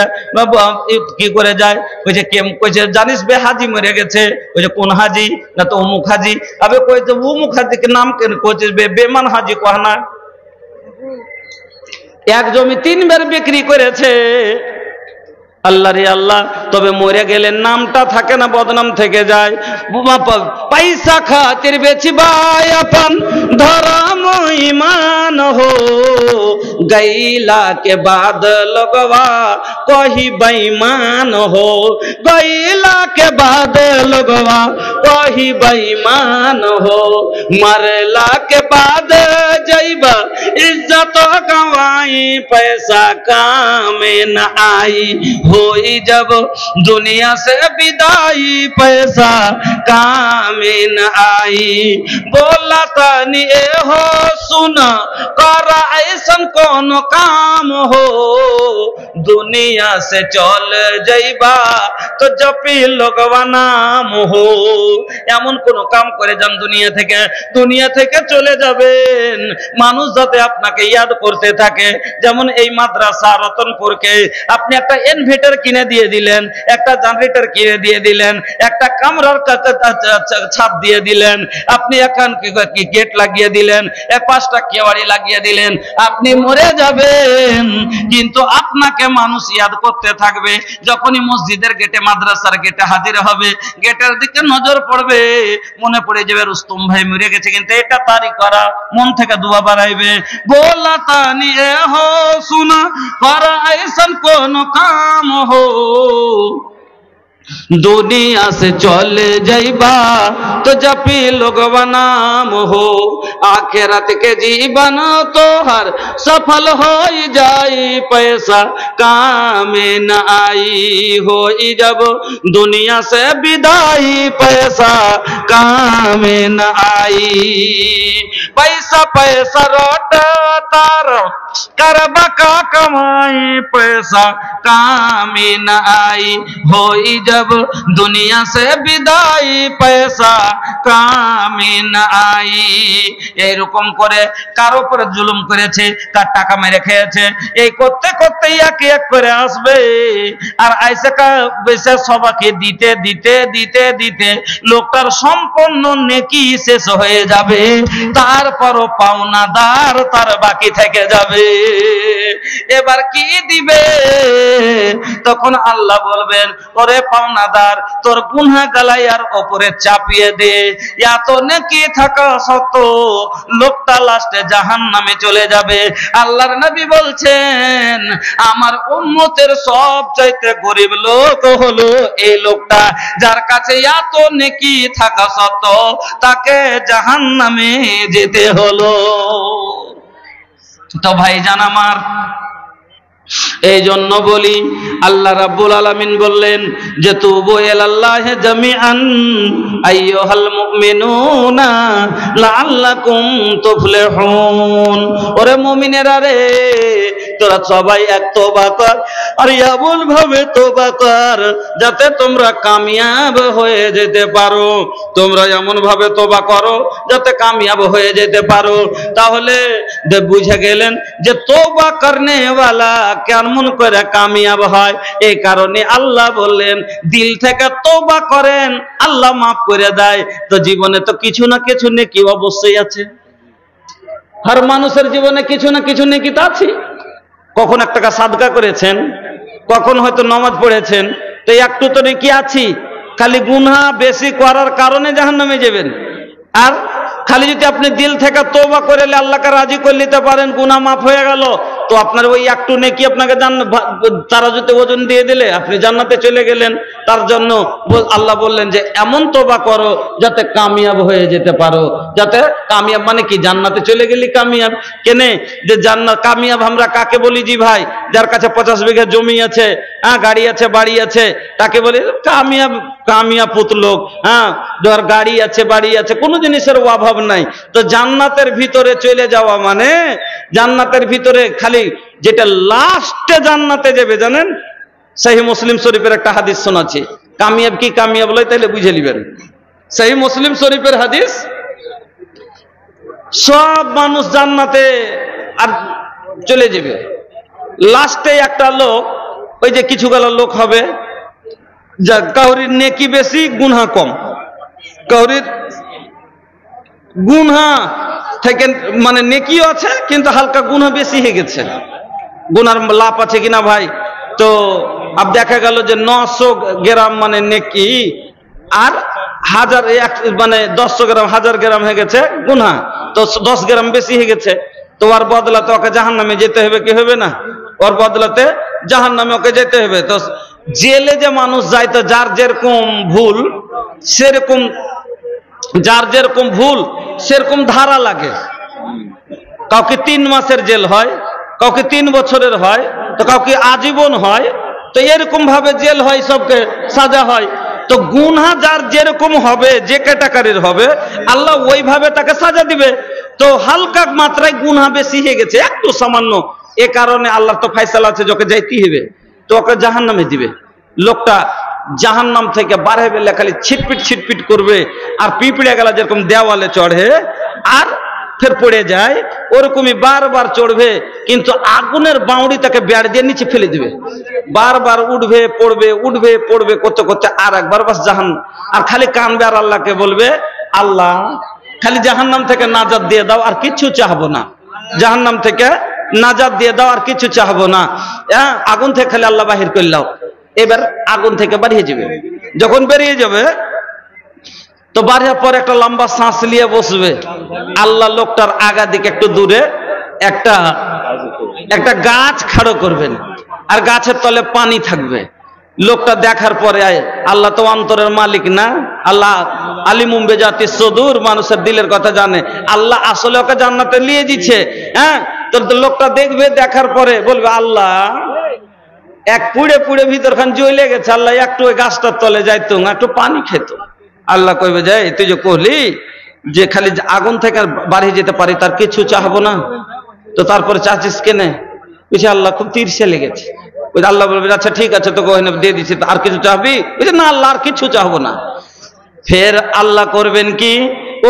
কি করে যায়? কইছে কেম, কইছে জানিস বে হাজি মরে গেছে। কইছে কোন হাজি? না তো অমুক হাজি। আবে কইছে অমুক হাজিকে নাম কেন কইছিস বে? বেমান হাজি কহ না। এক জমি 3 বার বিক্রি করেছে। আল্লাহ রে আল্লাহ, তবে মরে গেলে নামটা থাকে না, বদনাম থেকে যায়। পয়সা খাতির বেচবা अपन धर्म ईमान हो, गईला के बाद लोगवा कही बेईमान हो। गईला के बाद लोगवा कही बेईमान हो, मरला के बाद जइबा इज्जत गवाई, पैसा काम न आई, होई जब दुनिया से विदाई पैसा काम न आई। बोला तनी ए हो सुन करा ऐसन कौन काम हो, दुनिया से चल जाइबा तो जपी लोगवा नाम हो। এমন কোন কাম করে যান দুনিয়া থেকে চলে যাবেন, মানুষ যাতে আপনাকে ইয়াদ করতে থাকে। যেমন এই মাদ্রাসা রতনপুরকে আপনি একটা ইনভার্টার কিনে দিয়ে দিলেন, একটা জেনারেটর কিনে দিয়ে দিলেন, একটা কামরার ছাদ দিয়ে দিলেন, আপনি এখন কি গেট লাগিয়ে দিলেন, 5টা কেওয়াড়ি লাগিয়ে দিলেন, আপনি মরে যাবেন কিন্তু আপনাকে মানুষ ইয়াদ করতে থাকবে। যখনই মসজিদের গেটে মাদ্রাসার গেটে হাজির হবে, গেটের দিকে নজর পড়বে, মনে পড়ে যাবে রুস্তম ভাই মরে গেছে, কিন্তু এটা তারই করা, মন থেকে দোয়া বাড়াইবে। बोला तानी ए हो सुना करा ऐसन कोन काम हो, दुनिया से चले जाइबा तो जपी लोगवा नाम हो। आखिरत के जीवन तो हर सफल हो जाई पैसा काम न आई, हो जब दुनिया से विदाई पैसा काम न आई। पैसा पैसा रोट तार करबा का कमाई पैसा काम न आई, हो जब दुनिया से विदाई पैसा কামে না আই। এইরকম করে কার উপরে জুলুম করেছে, কার টাকা মেরে খেয়েছে, এই করতে করতে এক এক করে আসবে। আর আইসা বেশে সবাইকে দিতে দিতে দিতে দিতে লোকটার সম্পূর্ণ নেকি শেষ হয়ে যাবে, তারপরও পাওনাদার তার বাকি থেকে যাবে। এবার কি দিবে? তখন আল্লাহ বলবেন, ওরে পাওনাদার তোর গুনাহ গালাইয়ার উপরে চাপিয়ে দে। এত নেকি থাকা সত্ত্বেও লোকটা লাস্টে জাহান্নামে চলে যাবে। আল্লাহর নবী বলছেন, আমার উম্মতের সবচাইতে গরিব লোক হলো এই লোকটা, যার কাছে এত নেকি থাকা সত্ত্বেও তাকে জাহান্নামে যেতে হলো। তো ভাইজান আমার, এই জন্য বলি আল্লাহ রাব্বুল আলামিন বললেন যে তুবু ইলাল্লাহি জামিআন আইয়ুহাল মুমিনুনা লাআল্লাকুম তুফলিহুন। ওরে মুমিনেরা রে, তোরা সবাই এক তওবা কর, আর এমন ভাবে তওবা কর যাতে তোমরা কামিয়াব হয়ে যেতে পারো। তোমরা এমন ভাবে তওবা করো যাতে কামিয়াব হয়ে যেতে পারো। তাহলে বুঝে গেলেন যে তওবা করনে ওয়ালা কেমন করে কামিয়াব হয়। এই কারণে আল্লাহ বললেন, দিল থেকে তওবা করেন, আল্লাহ মাফ করে দেয়। তো জীবনে তো কিছু না কিছু নেকি অবশ্যই আছে, হর মানুষের জীবনে কিছু না কিছু নেকি তো আছে। কখন এক টাকা সাদকা করেছেন, কখন হয়তো নামাজ পড়েছেন, তো একটু তো নেকি আছি। খালি গুনাহ বেশি করার কারণে জাহান্নামে যাবেন। আর খালি যদি আপনি দিল থেকে তওবা করে আল্লাহকে রাজি করে নিতে পারেন, গুনাহ মাফ হয়ে গেল, তো আপনার ওই একটু নেকি আপনাকে তারা যদি ওজন দিয়ে দিলে আপনি জান্নাতে চলে গেলেন। তার জন্য আল্লাহ বললেন যে এমন তওবা করো যাতে কামিয়াব হয়ে যেতে পারো। যাতে কামিয়াব মানে কি, জান্নাতে চলে গেলি কামিয়াব। কেনে যে জান্নাত কামিয়াব আমরা কাকে বলি? জি ভাই, যার কাছে 50 বিঘা জমি আছে, হ্যাঁ, গাড়ি আছে, বাড়ি আছে, তাকে বলি কামিয়াব। কামিয়াব পুত লোক, হ্যাঁ, যার গাড়ি আছে, বাড়ি আছে, কোনো জিনিসের অভাব নাই। তো জান্নাতের ভিতরে চলে যাওয়া মানে, জান্নাতের ভিতরে খালি যেটা লাস্টে জান্নাতে যাবে জানেন, সহিহ মুসলিম শরীফের একটা হাদিস শোনাচ্ছি। কামিয়াব কি কামিয়াব লয় তাইলে বুঝে নেবেন। সহিহ মুসলিম শরীফের হাদিস, সব মানুষ জান্নাতে আর চলে যাবে, লাস্টে একটা লোক, ওই যে কিছু গেল লোক হবে, যা কাউরির নেকি বেশি গুনাহ কম, কাউরির গুনাহ থেকে মানে নেকিও আছে কিন্তু হালকা গুনাহ বেশি হয়ে গেছে, গুনার লাভ আছে কিনা ভাই। তো আব দেখা গেল যে 900 গ্রাম মানে নেকি, আর 1000 মানে 100 গ্রাম 1000 গ্রাম হয়ে গেছে গুনাহ, তো 10 গ্রাম বেশি হয়ে গেছে। তো ওর বদলাতে ওকে জাহান্নামে যেতে হবে কি হবে না? ওর বদলাতে জাহান্নামে ওকে যেতে হবে। তো জেলে যে মানুষ যায়, তো যার যেরকম ভুল সেরকম, যার যেরকম ভুল সেরকম ধারা লাগে। কাউকে 3 মাসের জেল হয়, কাউকে 3 বছরের হয়, তো কাউকে আজীবন হয়, তো এরকম ভাবে জেল হয়, সবকে সাজা হয়। তো গুনাহ যার যেরকম হবে, যে ক্যাটাগরির হবে, আল্লাহ ওইভাবে তাকে সাজা দিবে। তো হালকা মাত্রায় গুনাহ বেশি হয়ে গেছে, একটু সামান্য, এ কারণে আল্লাহ তো ফয়সালা আছে যকে যাইতে হবে, তো ওকে জাহান্নামে দিবে। লোকটা জাহান্নাম থেকে বার হয়ে খালি ছিটপিট ছিটপিট করবে, আর পিঁপড়ে গেলা যেরকম দেওয়ালে চড়ে আর ফের পড়ে যায়, ওরকমই বারবার চড়বে, কিন্তু আগুনের বাউড়ি তাকে বেড় দিয়ে নিচে ফেলে দিবে। বারবার উঠবে পড়বে, উঠবে পড়বে করতে করতে আর একবার বাস জাহান, আর খালি কানবে আর আল্লাহকে বলবে, আল্লাহ খালি জাহান্নাম থেকে নাজাত দিয়ে দাও, আর কিচ্ছু চাহবো না। জাহান্নাম থেকে নাজাত দিয়ে দাও, আর কিছু চাহবো না। হ্যাঁ, আগুন থেকে খালি আল্লাহ বাহির করলাও। এবার আগুন থেকে বেরিয়ে যাবে। যখন বেরিয়ে যাবে, তো বাড়ির পর একটা লম্বা শ্বাস নিয়ে বসবে। আল্লাহ লোকটার আগা দিকে একটু দূরে একটা গাছ খাড়ো করবেন, আর গাছের তলে পানি থাকবে। লোকটা দেখার পরে আল্লাহ তো অন্তরের মালিক না, আল্লাহ আলিমুম বেজাতি সুদূর, মানুষের দিলের কথা জানে। আল্লাহ আসলে ওকে জান্নাতে নিয়ে দিচ্ছে। হ্যাঁ, তো লোকটা দেখবে, দেখার পরে বলবে, আল্লাহ এক পুড়ে পুড়ে ভিতরখান জ্বলে গেছে, আল্লাহ একটু ওই গাছটার তলে যাইতো, একটু পানি খেত। আল্লাহ কইবে, যাই তুই যে কহলি যে খালি আগুন থেকে বাড়ি যেতে পারি, তার কিছু চাহবো না, তো তারপরে চাচ্ছিস কেনে? বুঝছি আল্লাহ খুব তীর্ষে লেগেছে। ওই আল্লাহ বলবে, আচ্ছা ঠিক আছে, তোকে ওখানে দিয়ে দিচ্ছি, আর কিছু চাহবি? বুঝছে না, আল্লাহ আর কিছু চাহবো না। ফের আল্লাহ করবেন কি,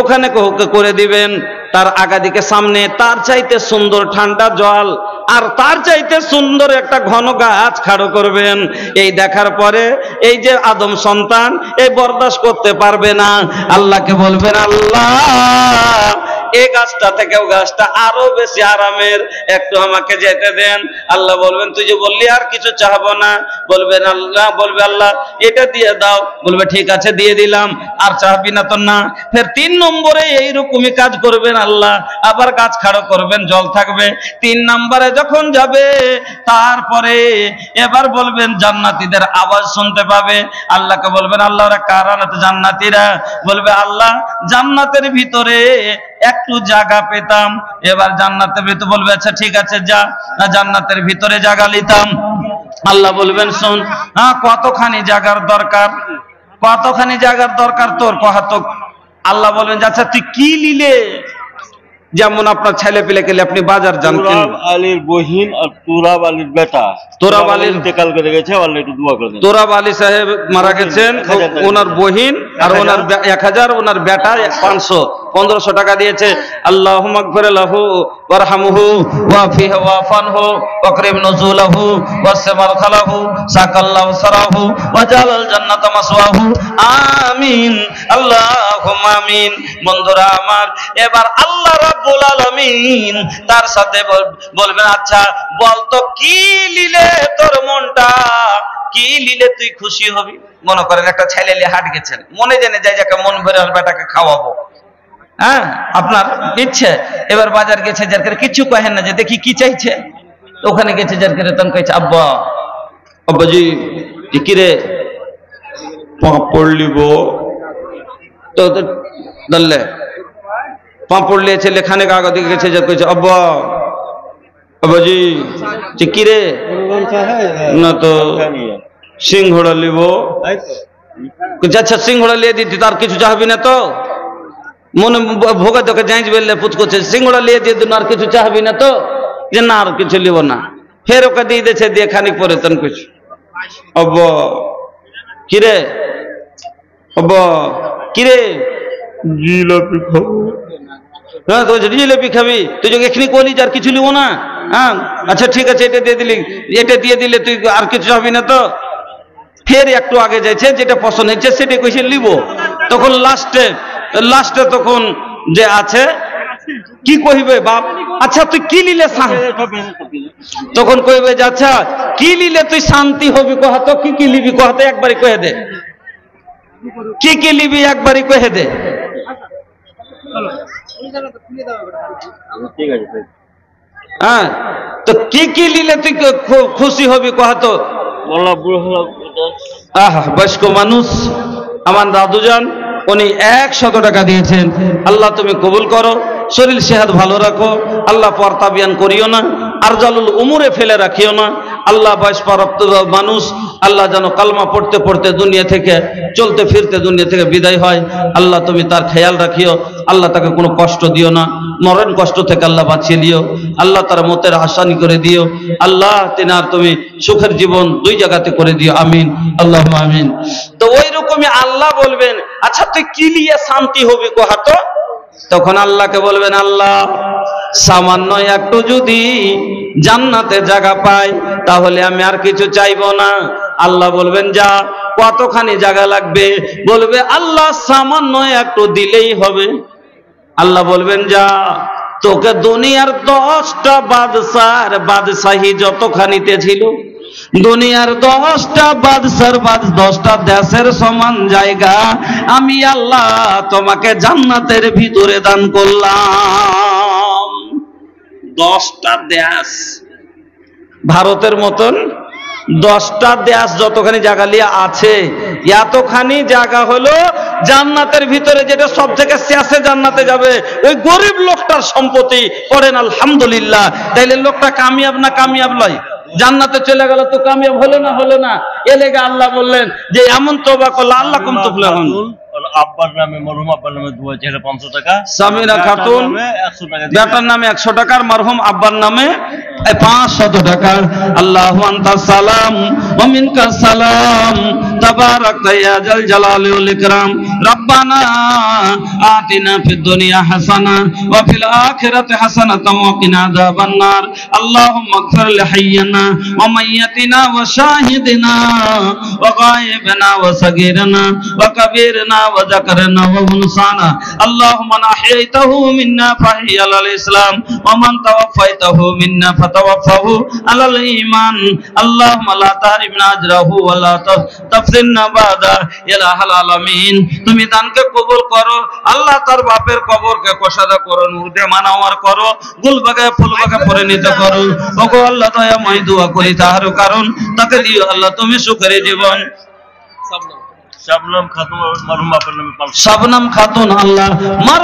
ওখানে করে দিবেন তার আগাদিকে সামনে তার চাইতে সুন্দর ঠান্ডা জল, আর তার চাইতে সুন্দর একটা ঘন গাছ খাড়ো করবেন। এই দেখার পরে এই যে আদম সন্তান এই বরদাস্ত করতে পারবে না, আল্লাহকে বলবেন, আল্লাহ এই গাছটা থেকেও গাছটা আরো বেশি আরামের, একটু আমাকে যেতে দেন। আল্লাহ বলবেন, তুই যে বললি আর কিছু চাহবো না, বলবেন আল্লাহ, বলবে আল্লাহ এটা দিয়ে দাও, বলবে ঠিক আছে দিয়ে দিলাম, আর চাহবি না তো না। ফের 3 নম্বরে এইরকমই কাজ করবেন আল্লাহ, আবার গাছ খাড়ো করবেন, জল থাকবে। 3 নম্বরে যখন যাবে, তারপরে এবার বলবেন জান্নাতীদের আওয়াজ শুনতে পাবে। আল্লাহকে বলবেন, আল্লাহ ওরা কারা? জান্নাতীরা। বলবে, আল্লাহ জান্নাতের ভিতরে একটু জায়গা পেতাম। এবার জান্নাতের ভিতরে বলবে, আচ্ছা ঠিক আছে যা, জান্নাতের ভিতরে জায়গা নিতাম। আল্লাহ বলবেন, শোন, হ্যাঁ কতখানি জায়গার দরকার, কতখানি জায়গার দরকার তোর কহাত। আল্লাহ বলবেন, আচ্ছা তুই কি নিলে? যেমন আপনার ছেলে পেলে গেলে আপনি বাজার যান, তোরাব আলীর বহিন আর তোরাব আলীর বেটা, তোরাব আলীর ইন্তেকাল করে গেছে, আল্লাহ একটু দোয়া করে দেন। তোরাব আলী সাহেব মারা গেছেন, ওনার বহিন আর ওনার 1000, ওনার বেটা 500, 1500 টাকা দিয়েছে। আল্লাহুম্মা গফির লাহু ওয়ারহামহু ওয়াফিহি ওয়াফানহু ওয়াকরিম নুজুলাহু ওয়াসমার খালাহু সাকাল্লাহু সারাহু ওয়াজালাল জান্নাতা মাসওয়াহু, আমিন আল্লাহুম্মা আমিন। বন্ধুরা আমার, এবার আল্লাহ রাব্বুল আলামিন তার সাথে বলবেন, আচ্ছা বল তো কি লিলে তোর মনটা, কি লিলে তুই খুশি হবি? মনে করেন একটা ছেলে নিয়ে হাট গেছেন, মনে জেনে যায় যাকে মন ভরে বেটাকে খাওয়াবো, হ্যাঁ আপনার ইচ্ছে। এবার বাজার গেছে, যার করে কিছু কহেন না যে দেখি কি চাইছে, ওখানে গেছে, যার করে তখন কইছে, আব্বা আব্বাজি কি রে পাঁপড় লিব, তো ধরলে পাঁপড় লিয়েছে, লেখানে কাগজ দিকে গেছে, যার কইছে, আব্বা আব্বাজি কি রে, না তো সিংহড়া লিব। আচ্ছা সিংহড়া লিয়ে দিতি, তার কিছু চাহবি না তো? মনে ভোগে তোকে যাইজ বেললে পুচ করছে, সিংহড়া লিয়ে দিয়ে দিন, আর কিছু চাহবি না তো? যে না আর কিছু লিব না। ফের ওকে দিয়ে দিয়েছে, দিয়ে খানিক পরে তন কিছু, আব্বা কিরে, আব্বা কিরে জিলাপি খাবো। হ্যাঁ তো জিলাপি খাবি, তুই যখন এখানে করলি আর কিছু লিব না? হ্যাঁ আচ্ছা ঠিক আছে, এটা দিয়ে দিলি, এটা দিয়ে দিলে তুই আর কিছু চাহবি না তো? ফের একটু আগে যাইছে, যেটা পছন্দ হয়েছে সেটা কইছে লিব। তখন লাস্টে তখন যে আছে কি কইবে, বাপ আচ্ছা তুই কি লিলে, তখন কইবে যে আচ্ছা কি লিলে তুই শান্তি হবি, কহা তো কি কি লিবি, কহা তো একবারই কয়ে দে, কি কি লিবি একবারই কয়ে দে। হ্যাঁ তো কি কি লিলে তুই খুশি হবি, কহা তো? বয়স্ক মানুষ আমার দাদুজান, উনি 100 টাকা দিয়েছেন। আল্লাহ তুমি কবুল করো, শরীর সেহাত ভালো রাখো, আল্লাহ পরতাবিয়ান করিও না। আরজালুল উমুরে ফেলে রাখিও না। আল্লাহ বয়স্ক মানুষ, আল্লাহ যেন কালমা পড়তে পড়তে দুনিয়া থেকে চলতে ফিরতে দুনিয়া থেকে বিদায় হয়। আল্লাহ তুমি তার খেয়াল রাখিও, আল্লাহ তাকে কোনো কষ্ট দিও না, মরণ কষ্ট থেকে আল্লাহ বাঁচিয়ে দিও, আল্লাহ তার মতের আসানি করে দিও, আল্লাহ তেনার তুমি সুখের জীবন দুই জায়গাতে করে দিও, আমিন আল্লাহ আমিন। তো ওই রকমই আল্লাহ বলবেন, আচ্ছা তুই কি নিয়ে শান্তি হবি কোহাতো? তখন আল্লাহকে বলবেন, আল্লাহ সামান্য একটু যদি জান্নাতে জায়গা পাই তাহলে আমি আর কিছু চাইবো না। আল্লাহ বলবেন, যা, কতখানি জায়গা লাগবে? বলবে, আল্লাহ সামান্য একটু দিলেই হবে। আল্লাহ বলবেন, যা, তোকে দুনিয়ার 10টা বাদশার বাদশাহী যতখানিতে ছিল, দুনিয়ার 10টা বাদশার 10টা দেশের সমান জায়গা আমি আল্লাহ তোমাকে জান্নাতের ভিতরে দান করলাম। 10টা দেশ, ভারতের মতন 10টা দেশ যতখানি জায়গা লিয়ে আছে, এতখানি জায়গা হলো জান্নাতের ভিতরে, যেটা সব থেকে শেষে জান্নাতে যাবে ওই গরিব লোকটার সম্পত্তি। পড়েন আলহামদুলিল্লাহ। তাইলে লোকটা কামিয়াব না কামিয়াব লয়? জান্নাতে চলে গেল তো কামিয়াব হলো না? হলো না। এ লেগে আল্লাহ বললেন যে এমন তওবা করলে আল্লাহ কুম তুফলিহুন। আব্বার নামে, মরহুম আব্বার নামে দোয়া চাইলে 500 টাকা, সামিরা খাতুন 100 টাকা, বেটার নামে 100 টাকা, আর মরহুম আব্বার নামে 500 টাকা। আল্লাহু আনতাস সালাম ওয়া মিনকাস সালাম তাবারাকতা ইয়া জাল জালালি ওয়াল ইকরাম। রব্বানা আতিনা ফিদ দুনিয়া হাসানা ওয়া ফিল আখিরাতি হাসানাতাও ওয়া কিনা আযাবান নার। আল্লাহুম্মা ইগফির লিহাইয়িনা ওয়া মাইয়্যিতিনা ওয়া শাহিদিনা ওয়া গায়িবিনা ওয়া সাগীরিনা ওয়া কাবীরিনা ওয়া যাকারিনা ওয়া উনসানা। আল্লাহুম্মা মান আহইতাহু মিন্না ফাহি আলাল ইসলাম ওয়া মান তাওয়াফাইতাহু মিন্না ফাতাওয়াফাহু আলাল ঈমান। আল্লাহুম্মা লা তাহরিমনা আজরাহু ওয়া লা তাফসিননা বাদা ইয়া রাব্বাল আলামিন। তুমি দানকে কবুল করো, আল্লাহ তার বাপের কবরকে কোষাদা করো, নূর দিয়ে মানাওয়ার করো, গুলবাগে ফুলবাগে পরিণত করো। ওগো আল্লাহ দয়াময়, দোয়া করি তার কারণ তাকে দিও আল্লাহ তুমি সুখের জীবন। শাবনাম খাতুন, মরহুম আব্বার নামে 500। শাবনাম খাতুন, আল্লাহ মার